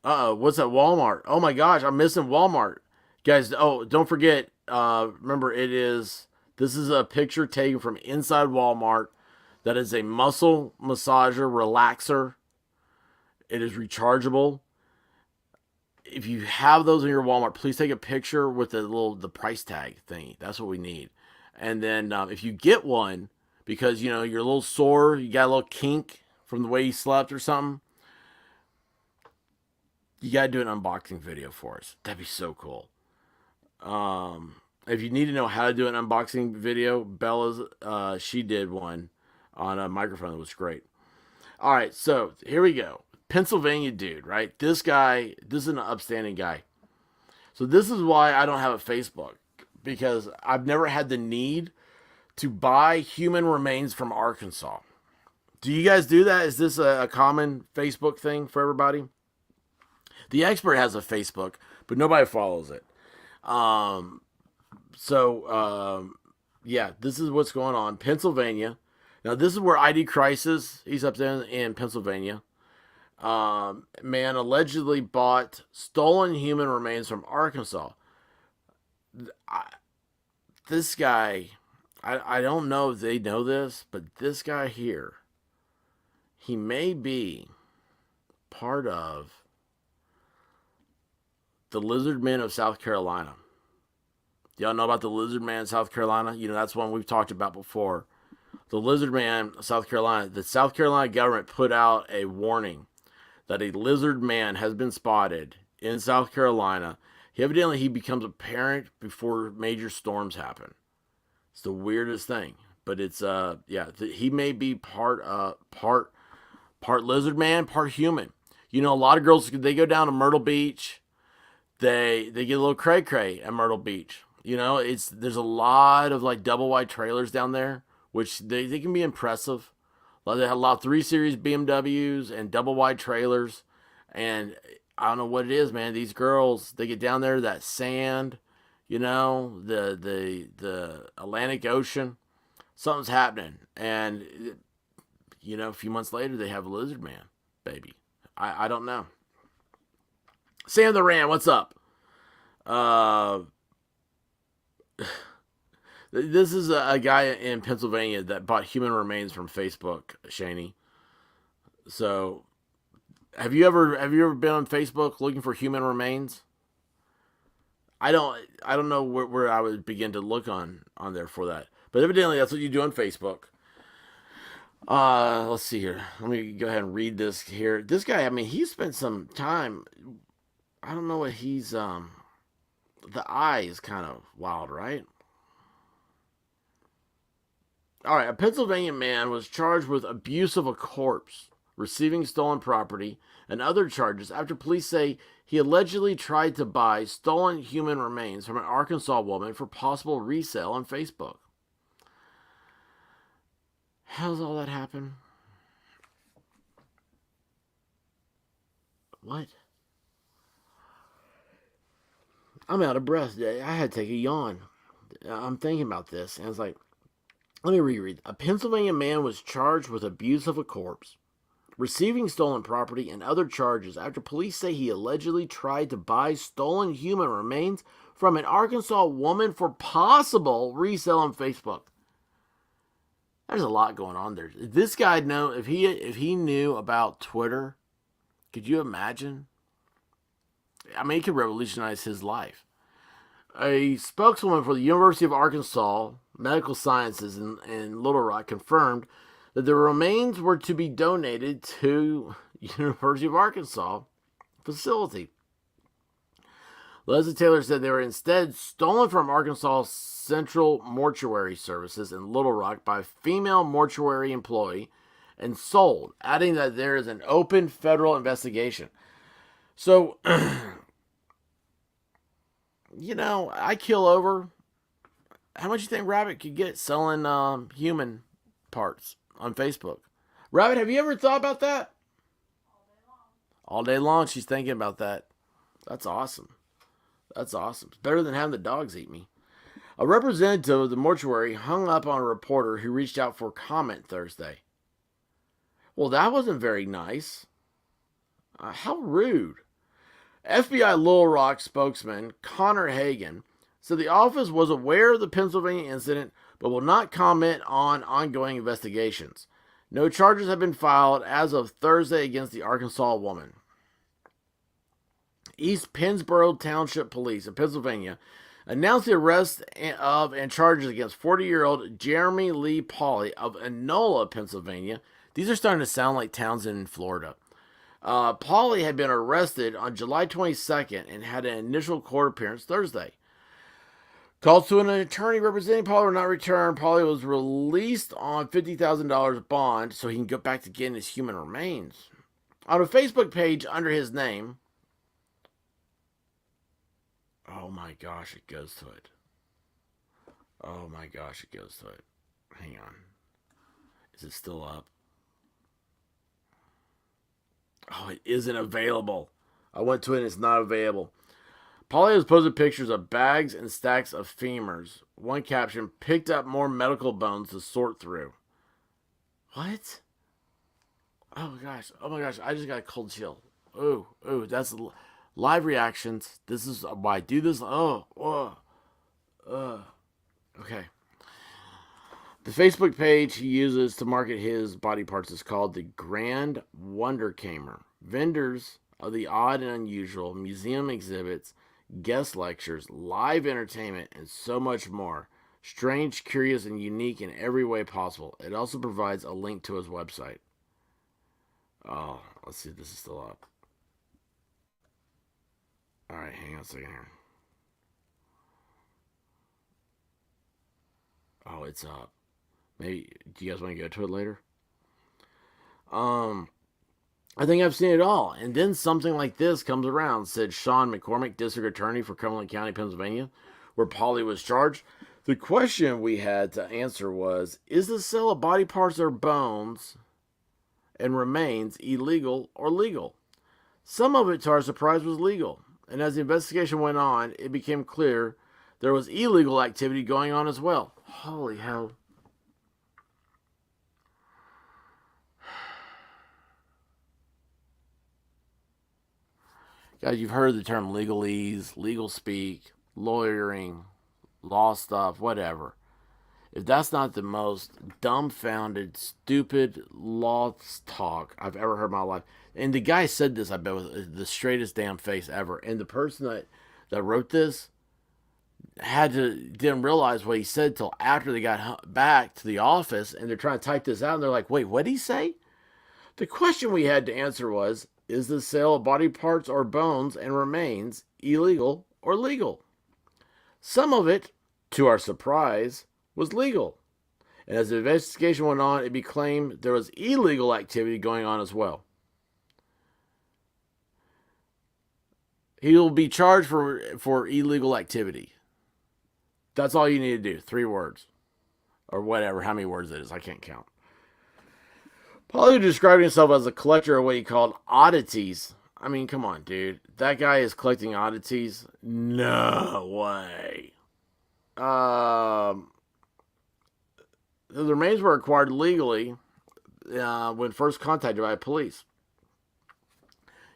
What's at Walmart? Oh my gosh, I'm missing Walmart. Guys, don't forget, remember this is a picture taken from inside Walmart. That is a muscle massager relaxer. It is rechargeable. If you have those in your Walmart, please take a picture with the price tag thingy. That's what we need. And then if you get one because you're a little sore, you got a little kink from the way you slept or something, you gotta do an unboxing video for us. That'd be so cool. If you need to know how to do an unboxing video, Bella's she did one on a microphone that was great. All right, so here we go. Pennsylvania dude, right? This is an upstanding guy. So this is why I don't have a Facebook, because I've never had the need to buy human remains from Arkansas. Do you guys do that? Is this a common Facebook thing for everybody? The expert has a Facebook, but nobody follows it. This is what's going on. Pennsylvania. Now, this is where ID Crisis, he's up there in Pennsylvania. Man allegedly bought stolen human remains from Arkansas. This guy, I don't know if they know this, but this guy here, he may be part of the Lizard Men of South Carolina. Y'all know about the Lizard Man in South Carolina? You know, that's one we've talked about before. The Lizard Man, South Carolina. The South Carolina government put out a warning that a lizard man has been spotted in South Carolina. Evidently, he becomes apparent before major storms happen. It's the weirdest thing, but it's he may be part lizard man, part human. You know, a lot of girls, they go down to Myrtle Beach. They get a little cray cray at Myrtle Beach. You know, there's a lot of like double wide trailers down there, which they can be impressive. They have a lot of 3 Series BMWs and double wide trailers. And I don't know what it is, man. These girls, they get down there, that sand, you know, the Atlantic Ocean. Something's happening. And, you know, a few months later, they have a lizard man baby. I don't know. Sam the Ram, what's up? This is a guy in Pennsylvania that bought human remains from Facebook, Shaney. So, have you ever been on Facebook looking for human remains? I don't know where I would begin to look on there for that. But evidently that's what you do on Facebook. Let's see here. Let me go ahead and read this here. This guy, I mean, he spent some time. I don't know what he's the eye is kind of wild, right? All right, a Pennsylvania man was charged with abuse of a corpse, receiving stolen property, and other charges after police say he allegedly tried to buy stolen human remains from an Arkansas woman for possible resale on Facebook. How does all that happen? What? I'm out of breath. I had to take a yawn. I'm thinking about this, and it's like, let me reread. A Pennsylvania man was charged with abuse of a corpse, receiving stolen property, and other charges after police say he allegedly tried to buy stolen human remains from an Arkansas woman for possible resale on Facebook. There's a lot going on there. This guy know if he knew about Twitter, could you imagine? I mean, it could revolutionize his life. A spokeswoman for the University of Arkansas Medical Sciences in Little Rock confirmed that the remains were to be donated to University of Arkansas facility. Leslie Taylor said they were instead stolen from Arkansas Central Mortuary Services in Little Rock by a female mortuary employee and sold, adding that there is an open federal investigation. So, you know, I kill over. How much do you think Rabbit could get selling human parts on Facebook? Rabbit, have you ever thought about that? All day long, she's thinking about that. That's awesome. That's awesome. It's better than having the dogs eat me. A representative of the mortuary hung up on a reporter who reached out for comment Thursday. Well, that wasn't very nice. How rude. FBI Little Rock spokesman Connor Hagan said the office was aware of the Pennsylvania incident but will not comment on ongoing investigations. No charges have been filed as of Thursday against the Arkansas woman. East Pennsboro Township Police in Pennsylvania announced the arrest of and charges against 40-year-old Jeremy Lee Pauley of Enola, Pennsylvania. These are starting to sound like towns in Florida. Pauley had been arrested on July 22nd and had an initial court appearance Thursday. Calls to an attorney representing Pauley were not returned. Pauley was released on $50,000 bond so he can go back to getting his human remains. On a Facebook page under his name, oh my gosh, it goes to it. Oh my gosh, it goes to it. Hang on. Is it still up? Oh, it isn't available. I went to it and it's not available. Pauley has posted pictures of bags and stacks of femurs. One caption, picked up more medical bones to sort through. What? Oh my gosh, I just got a cold chill. Ooh, that's live reactions. This is why I do this. Okay. The Facebook page he uses to market his body parts is called the Grand Wonder Kamer. Vendors of the odd and unusual, museum exhibits, guest lectures, live entertainment, and so much more. Strange, curious, and unique in every way possible. It also provides a link to his website. Oh, let's see if this is still up. Alright, hang on a second here. Oh, it's up. Maybe, do you guys want to go to it later? I think I've seen it all. And then something like this comes around, said Sean McCormick, district attorney for Cumberland County, Pennsylvania, where Polly was charged. The question we had to answer was, is the sale of body parts or bones and remains illegal or legal? Some of it, to our surprise, was legal. And as the investigation went on, it became clear there was illegal activity going on as well. Holy hell. Guys, you've heard the term legalese, legal speak, lawyering, law stuff, whatever. If that's not the most dumbfounded, stupid law talk I've ever heard in my life. And the guy said this, I bet, with the straightest damn face ever. And the person that wrote this didn't realize what he said till after they got back to the office, and they're trying to type this out, and they're like, wait, what did he say? The question we had to answer was, is the sale of body parts or bones and remains illegal or legal? Some of it, to our surprise, was legal. And as the investigation went on, it became there was illegal activity going on as well. He will be charged for illegal activity. That's all you need to do. 3 words. Or whatever, how many words it is. I can't count. Paulie described himself as a collector of what he called oddities. I mean, come on, dude. That guy is collecting oddities? No way. The remains were acquired legally when first contacted by police.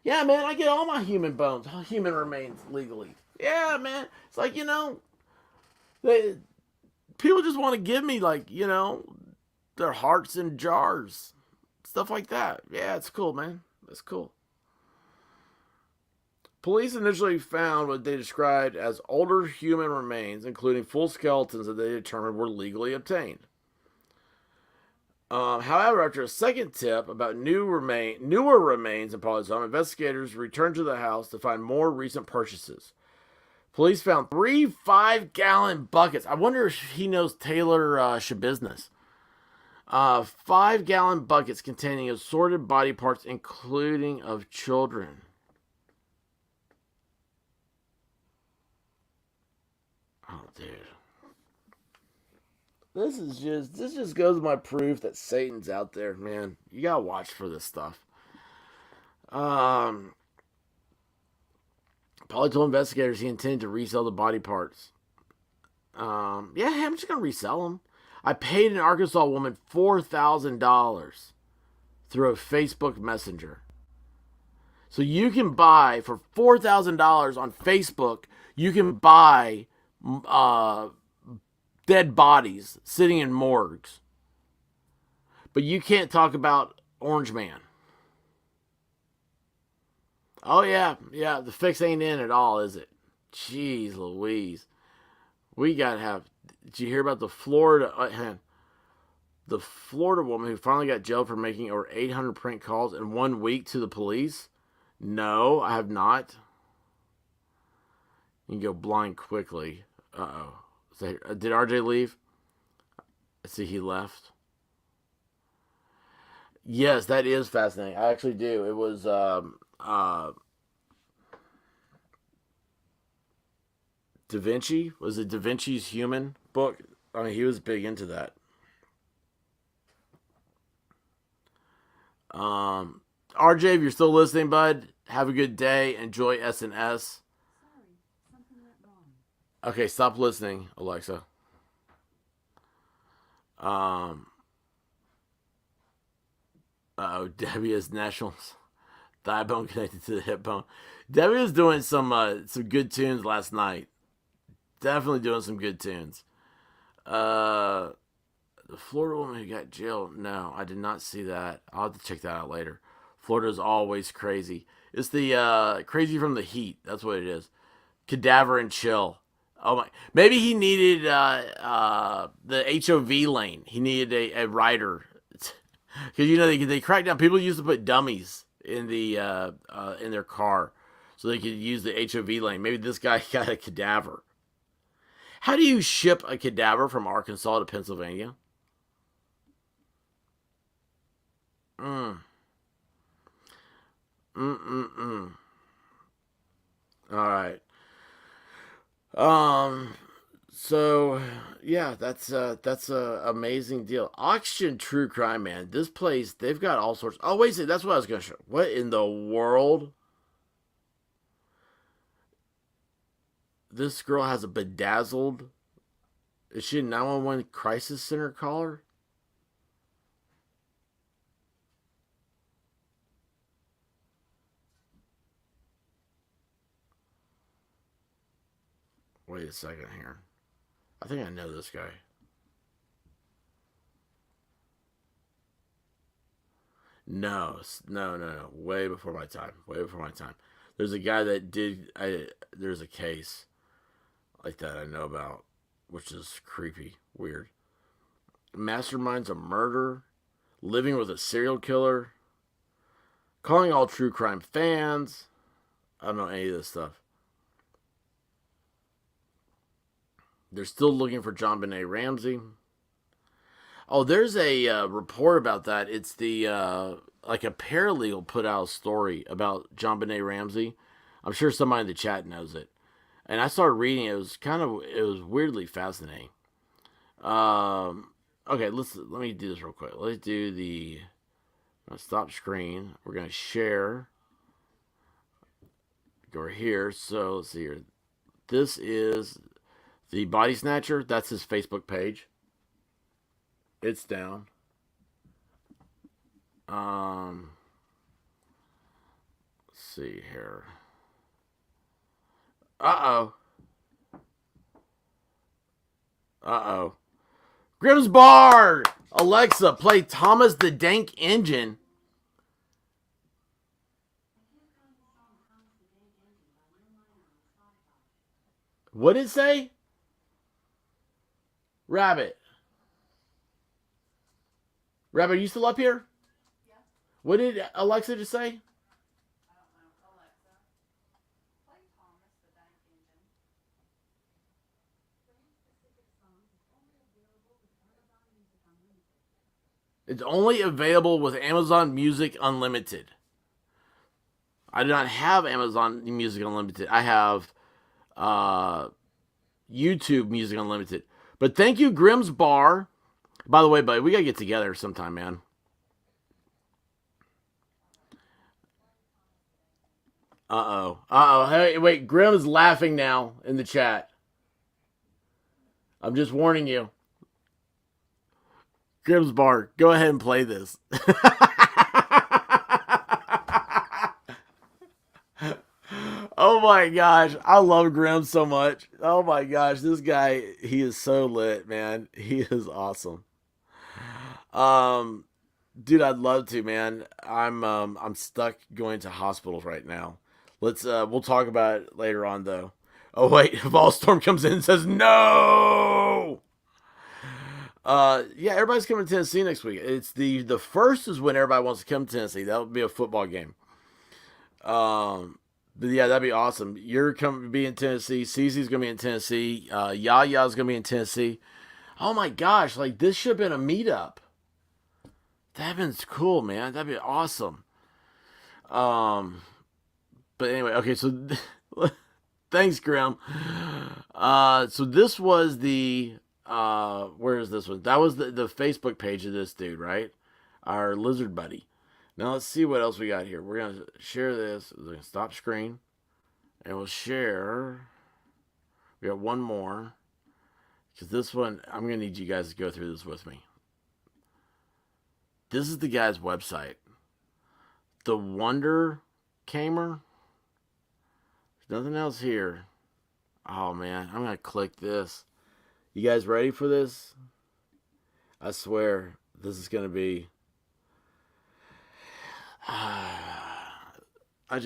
Yeah, man, I get all my human bones, human remains legally. Yeah, man. It's like, people just want to give me, like, their hearts in jars. Stuff like that. Yeah, it's cool, man. That's cool. Police initially found what they described as older human remains, including full skeletons that they determined were legally obtained. However, after a second tip about newer remains in Polly's home, investigators returned to the house to find more recent purchases. Police found 3 5-gallon buckets. I wonder if he knows Taylor Shabiznes. 5-gallon buckets containing assorted body parts, including of children. Oh, dude. This just goes to my proof that Satan's out there, man. You gotta watch for this stuff. Polly told investigators he intended to resell the body parts. I'm just gonna resell them. I paid an Arkansas woman $4,000 through a Facebook Messenger. So you can buy for $4,000 on Facebook. You can buy dead bodies sitting in morgues. But you can't talk about Orange Man. Oh, yeah, the fix ain't in at all, is it? Jeez Louise. We gotta have... Did you hear about the Florida woman who finally got jailed for making over 800 prank calls in 1 week to the police? No, I have not. You can go blind quickly. Uh-oh. Did RJ leave? I see he left. Yes, that is fascinating. I actually do. It was Da Vinci. Was it Da Vinci's Human book? I mean, he was big into that. RJ, if you're still listening, bud, have a good day. Enjoy S&S. Okay, stop listening, Alexa. Debbie has Nationals thigh bone connected to the hip bone. Debbie was doing some good tunes last night. Definitely doing some good tunes. The Florida woman who got jailed. No, I did not see that. I'll have to check that out later. Florida's always crazy. It's the crazy from the heat. That's what it is. Cadaver and chill. Oh my! Maybe he needed the HOV lane. He needed a rider because they cracked down. People used to put dummies in their car so they could use the HOV lane. Maybe this guy got a cadaver. How do you ship a cadaver from Arkansas to Pennsylvania? Mm. Mm. All right. Um. So yeah, that's a amazing deal. Auction True Crime, man. This place, they've got all sorts. Oh wait, see, that's what I was gonna show. What in the world? This girl has a bedazzled. Is she a 911 crisis center caller? Wait a second here. I think I know this guy. No, no. Way before my time. Way before my time. There's a guy that did. There's a case like that I know about, which is creepy, weird. Masterminds a murder, living with a serial killer, calling all true crime fans. I don't know any of this stuff. They're still looking for John Benet Ramsey. Oh, there's a report about that. It's the like a paralegal put out a story about John Benet Ramsey. I'm sure somebody in the chat knows it. And I started reading it. It was weirdly fascinating. Okay, let me do this real quick. Let's do the stop screen. We're gonna share. Go here. So let's see here. This is the Body Snatcher. That's his Facebook page. It's down. Let's see here. Uh oh. Grimm's Bar! Alexa, play Thomas the Dank Engine. What did it say? Rabbit. Rabbit, are you still up here? Yeah. What did Alexa just say? It's only available with Amazon Music Unlimited. I do not have Amazon Music Unlimited. I have YouTube Music Unlimited. But thank you, Grimm's Bar. By the way, buddy, we gotta get together sometime, man. Hey, wait, Grimm is laughing now in the chat. I'm just warning you. Grimm's Bar, go ahead and play this. Oh my gosh, I love Grimm so much. Oh my gosh, this guy, he is so lit, man. He is awesome. Um, dude, I'd love to, man. I'm stuck going to hospitals right now. We'll talk about it later on though. Oh wait, Volstorm comes in and says no. Yeah, everybody's coming to Tennessee next week. It's the first is when everybody wants to come to Tennessee. That would be a football game. But yeah, that'd be awesome. You're coming to be in Tennessee. Cece's gonna be in Tennessee. Yaya's gonna be in Tennessee. Oh my gosh, like this should have been a meetup. That'd been cool, man. That'd be awesome. Um, but anyway, okay, so thanks, Graham. So this was the where is this one? That was the Facebook page of this dude, right? Our lizard buddy. Now let's see what else we got here. We're gonna share this. We're gonna stop screen, and we'll share. We got one more, because this one I'm gonna need you guys to go through this with me. This is the guy's website. The Wonder Kamer. There's nothing else here. Oh man, I'm gonna click this. You guys ready for this? I swear, this is gonna be. I'm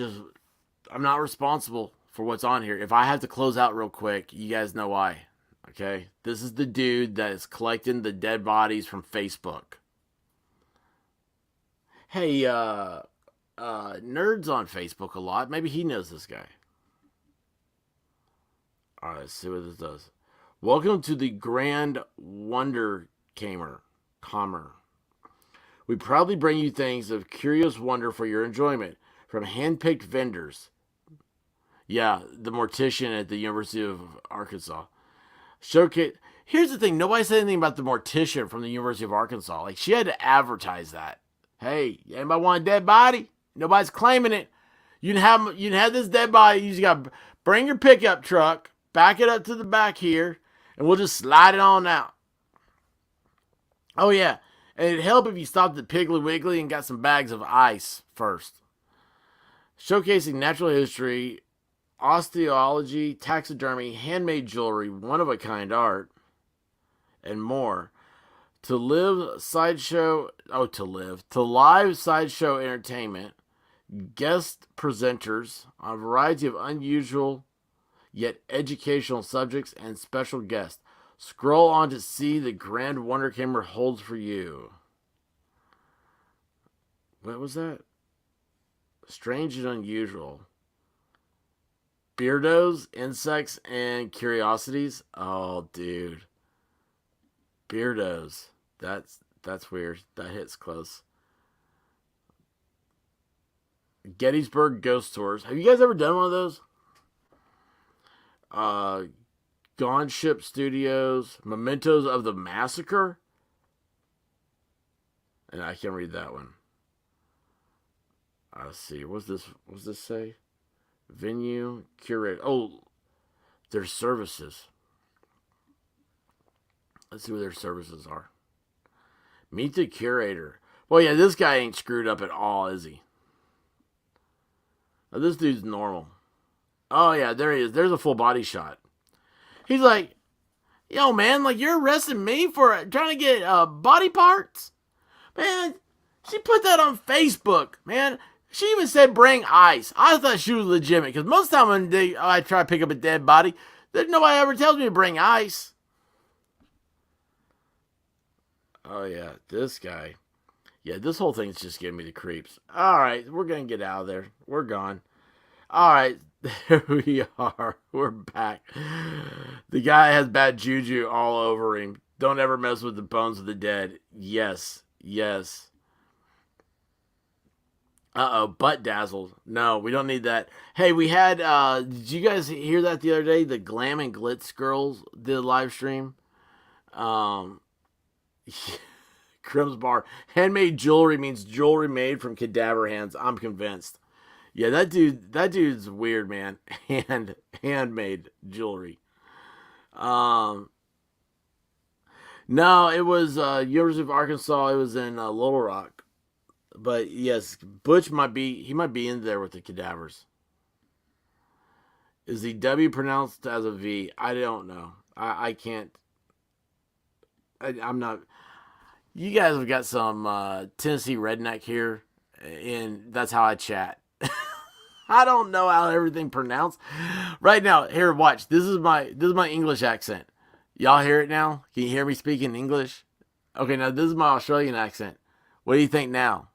not responsible for what's on here. If I have to close out real quick, you guys know why. Okay? This is the dude that is collecting the dead bodies from Facebook. Hey, Nerd's on Facebook a lot. Maybe he knows this guy. Alright, let's see what this does. Welcome to the Grand Wonder Comer. We proudly bring you things of curious wonder for your enjoyment from hand-picked vendors. Yeah, the mortician at the University of Arkansas. Showcase. Here's the thing. Nobody said anything about the mortician from the University of Arkansas. Like, she had to advertise that. Hey, anybody want a dead body? Nobody's claiming it. You can have this dead body. You just got to bring your pickup truck, back it up to the back here, and we'll just slide it on out. Oh, yeah. And it'd help if you stopped at Piggly Wiggly and got some bags of ice first. Showcasing natural history, osteology, taxidermy, handmade jewelry, one-of-a-kind art, and more. To live sideshow entertainment, guest presenters on a variety of unusual yet educational subjects and special guests. Scroll on to see the Grand Wonder Camera holds for you. What was that? Strange and unusual. Beardos, insects, and curiosities. Oh, dude. Beardos. That's weird. That hits close. Gettysburg Ghost Tours. Have you guys ever done one of those? Gone Ship Studios. Mementos of the Massacre. And I can't read that one. Let's see. What's this say? Venue. Curate. Oh, their services. Let's see what their services are. Meet the curator. Well, yeah, this guy ain't screwed up at all, is he? Now, this dude's normal. Oh, yeah, there he is. There's a full body shot. He's like, yo, man, like, you're arresting me for trying to get body parts? Man, she put that on Facebook, man. She even said bring ice. I thought she was legitimate, because most of the time when I try to pick up a dead body, nobody ever tells me to bring ice. Oh, yeah, this guy. Yeah, this whole thing's just giving me the creeps. All right, we're going to get out of there. We're gone. All right, there we are. We're back. The guy has bad juju all over him. Don't ever mess with the bones of the dead. Yes, yes. Uh-oh, butt dazzled. No, we don't need that. Hey, we had, did you guys hear that the other day? The Glam and Glitz girls did a live stream. Crim's Bar. Handmade jewelry means jewelry made from cadaver hands. I'm convinced. Yeah, that dude's weird, man. Handmade jewelry. No, it was University of Arkansas. It was in Little Rock. But yes, Butch might be in there with the cadavers. Is the W pronounced as a V? I don't know. I can't. I'm not. You guys have got some Tennessee redneck here, and that's how I chat. I don't know how everything pronounced. Right now, here, watch. This is my English accent. Y'all hear it now? Can you hear me speaking English? Okay, now this is my Australian accent. What do you think now?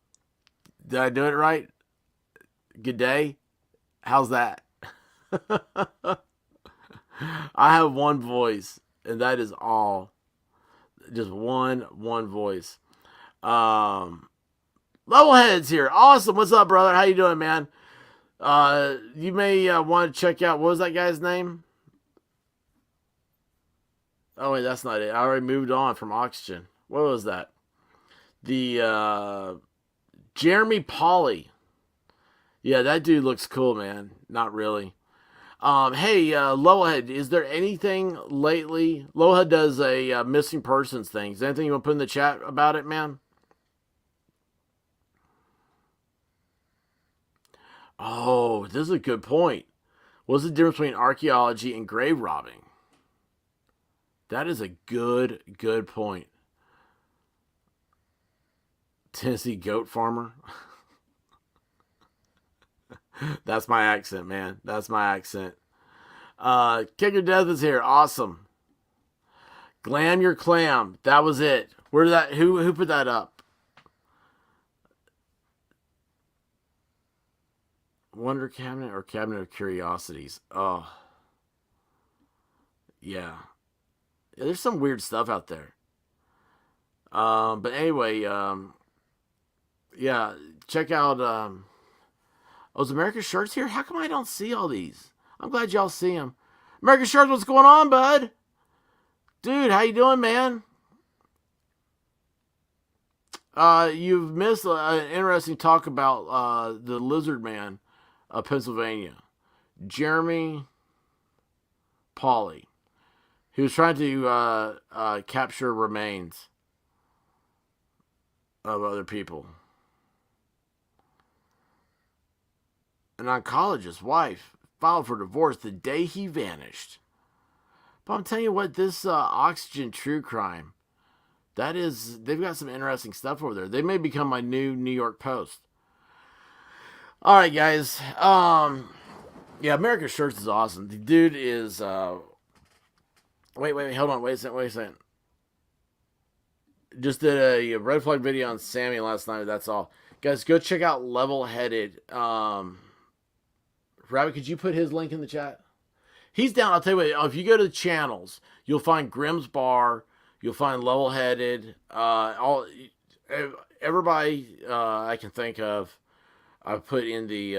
Did I do it right? Good day. How's that? I have one voice, and that is all. Just one voice. Levelhead's here. Awesome. What's up, brother? How you doing, man? You may want to check out, what was that guy's name? Oh, wait, that's not it. I already moved on from Oxygen. What was that? The Jeremy Pauly. Yeah, that dude looks cool, man. Not really. Hey, Lowehead, is there anything lately? Lowehead does a missing persons thing. Is there anything you want to put in the chat about it, man? Oh, this is a good point. What's the difference between archaeology and grave robbing? That is a good point. Tennessee goat farmer. That's my accent, man. That's my accent. Kicker Death is here. Awesome. Glam your clam. That was it. Where did that? Who put that up? Wonder Cabinet or Cabinet of Curiosities? Oh, yeah. There's some weird stuff out there. But anyway, yeah. Check out. Oh, is America's Shirts here? How come I don't see all these? I'm glad y'all see them. America's Shirts, what's going on, bud? Dude, how you doing, man? You've missed an interesting talk about the Lizard Man of Pennsylvania, Jeremy Pauley. He was trying to capture remains of other people. An oncologist's wife filed for divorce the day he vanished. But I'm telling you what, this Oxygen True Crime, they've got some interesting stuff over there. They may become my new New York Post. All right, guys. Yeah, America's Shirts is awesome. The dude is, wait, hold on, wait a second. Just did a red flag video on Sammy last night. That's all, guys. Go check out Level Headed. Rabbit, could you put his link in the chat? He's down. I'll tell you what. If you go to the channels, you'll find Grimm's Bar. You'll find Level Headed. Everybody I can think of, I've put in the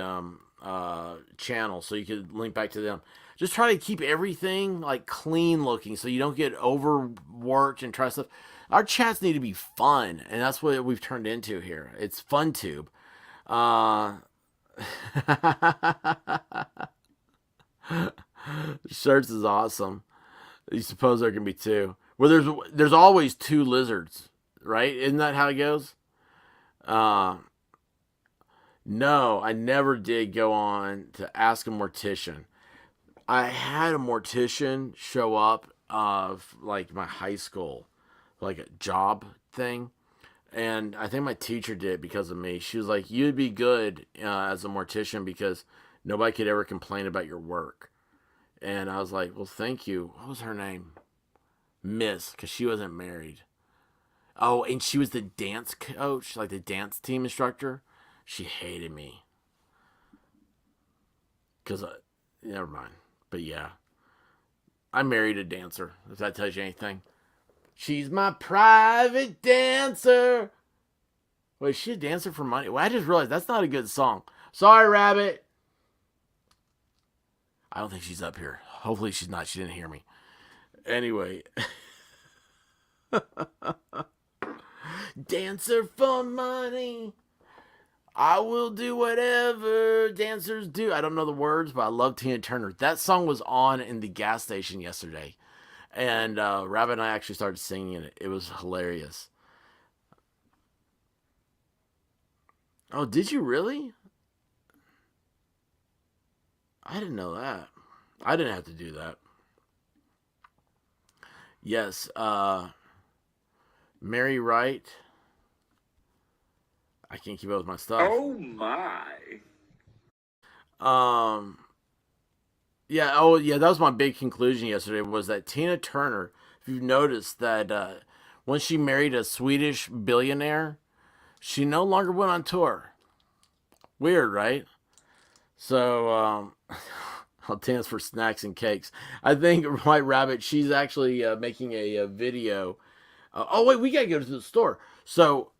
channel so you can link back to them. Just try to keep everything like clean looking so you don't get overworked and try stuff. Our chats need to be fun, and that's what we've turned into here. It's fun tube. Shirts is awesome. You suppose there can be two. Well, there's always two lizards, right? Isn't that how it goes? No, I never did go on to ask a mortician. I had a mortician show up of like my high school, like a job thing. And I think my teacher did because of me. She was like, "You'd be good as a mortician because nobody could ever complain about your work." And I was like, "Well, thank you." What was her name? Miss, because she wasn't married. Oh, and she was the dance coach, like the dance team instructor. She hated me because, never mind. But yeah, I married a dancer. If that tells you anything, she's my private dancer. Wait, is she a dancer for money? Well, I just realized that's not a good song. Sorry, Rabbit. I don't think she's up here. Hopefully she's not. She didn't hear me. Anyway. Dancer for money. I will do whatever dancers do. I don't know the words, but I love Tina Turner. That song was on in the gas station yesterday. And Rabbit and I actually started singing it. It was hilarious. Oh, did you really? I didn't know that. I didn't have to do that. Yes, Mary Wright. I can't keep up with my stuff. Oh my. Yeah, oh yeah, that was my big conclusion yesterday was that Tina Turner, if you've noticed that when she married a Swedish billionaire, she no longer went on tour. Weird, right? So, I'll dance for snacks and cakes. I think White Rabbit, she's actually making a video. Oh, wait, we got to go to the store. So,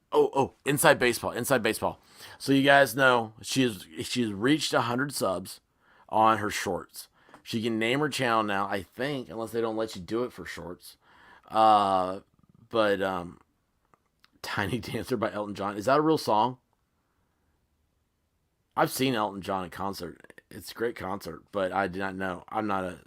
inside baseball. So you guys know she's reached 100 subs on her shorts. She can name her channel now, I think, unless they don't let you do it for shorts. But Tiny Dancer by Elton John. Is that a real song? I've seen Elton John in concert. It's a great concert, but I did not know. I'm not a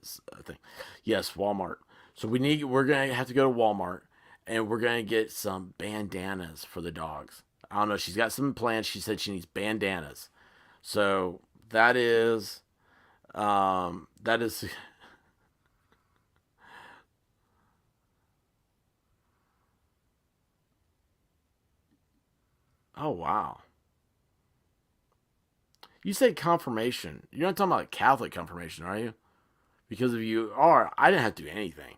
thing. Yes, Walmart. So we're gonna have to go to Walmart, and we're gonna get some bandanas for the dogs. I don't know. She's got some plans. She said she needs bandanas. So that is. That is. Oh wow. You said confirmation. You're not talking about Catholic confirmation, are you? Because if you are, I didn't have to do anything.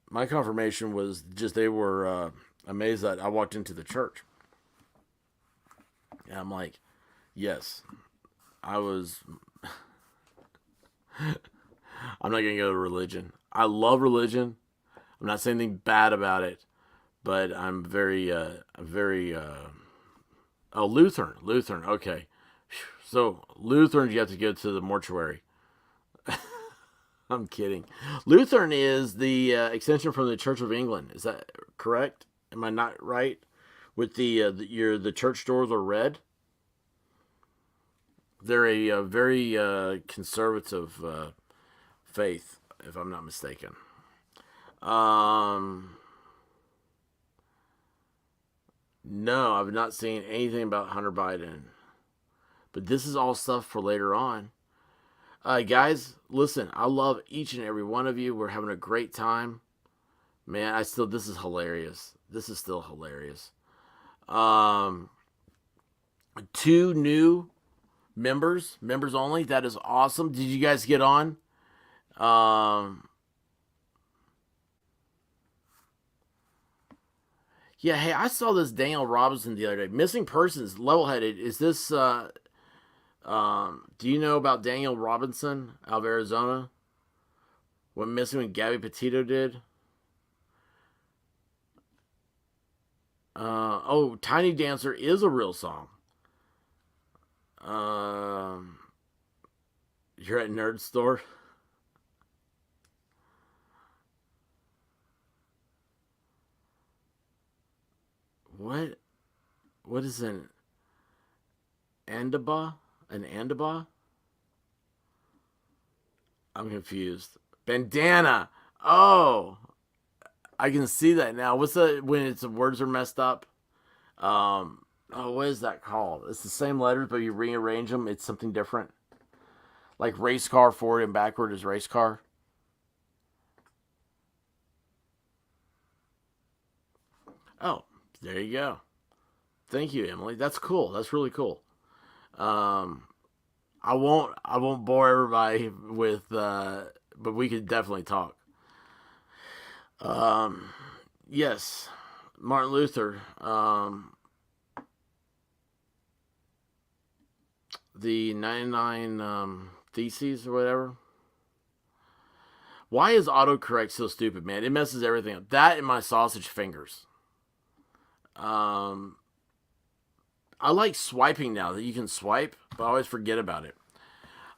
My confirmation was just they were amazed that I walked into the church. And I'm like, yes, I was. I'm not going to go to religion. I love religion. I'm not saying anything bad about it, but I'm oh, Lutheran. Lutheran, okay. So, Lutherans, you have to go to the mortuary. I'm kidding. Lutheran is the extension from the Church of England. Is that correct? Am I not right? With the church doors are red. They're a very conservative faith, if I'm not mistaken. Um, no, I've not seen anything about Hunter Biden, but this is all stuff for later on. Guys, listen, I love each and every one of you. We're having a great time. Man, this is hilarious. This is still hilarious. Um, two new members only. That is awesome. Did you guys get on? Um, yeah, hey, I saw this Daniel Robinson the other day. Missing persons, level headed. Is this, do you know about Daniel Robinson out of Arizona? Went missing when Gabby Petito did? Oh, Tiny Dancer is a real song. Um, you're at Nerd Store. What? What is an andaba? An andaba? I'm confused. Bandana. Oh, I can see that now. What's the when its words are messed up? Oh, what is that called? It's the same letters, but you rearrange them. It's something different. Like race car forward and backward is race car. Oh, there you go. Thank you, Emily. That's cool. That's really cool. Um, I won't bore everybody with but we could definitely talk. Um, yes, Martin Luther. The 99 theses or whatever. Why is autocorrect so stupid, man? It messes everything up. That and my sausage fingers. Um, I like swiping now that you can swipe, but I always forget about it.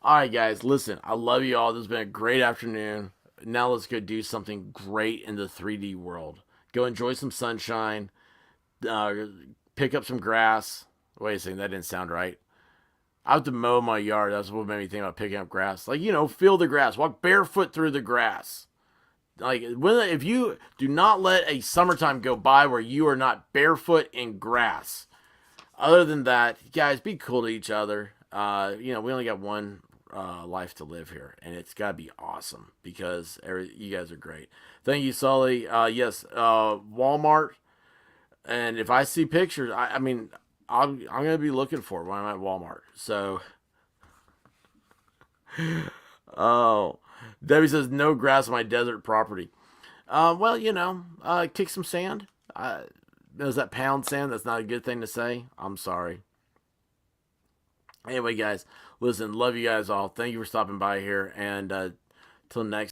All right, guys, listen, I love you all. This has been a great afternoon. Now let's go do something great in the 3D world. Go enjoy some sunshine. Uh, Pick up some grass. Wait a second, that didn't sound right. I have to mow my yard. That's what made me think about picking up grass. Like, feel the grass. Walk barefoot through the grass. Like, if you do not let a summertime go by where you are not barefoot in grass. Other than that, guys, be cool to each other. We only got one life to live here, and it's got to be awesome because you guys are great. Thank you, Sully. Yes, Walmart. And if I see pictures, I mean, I'm gonna be looking for it when I'm at Walmart. So, oh, Debbie says no grass on my desert property. Well, kick some sand. Is that pound sand? That's not a good thing to say. I'm sorry. Anyway, guys, listen, love you guys all. Thank you for stopping by here, and till next.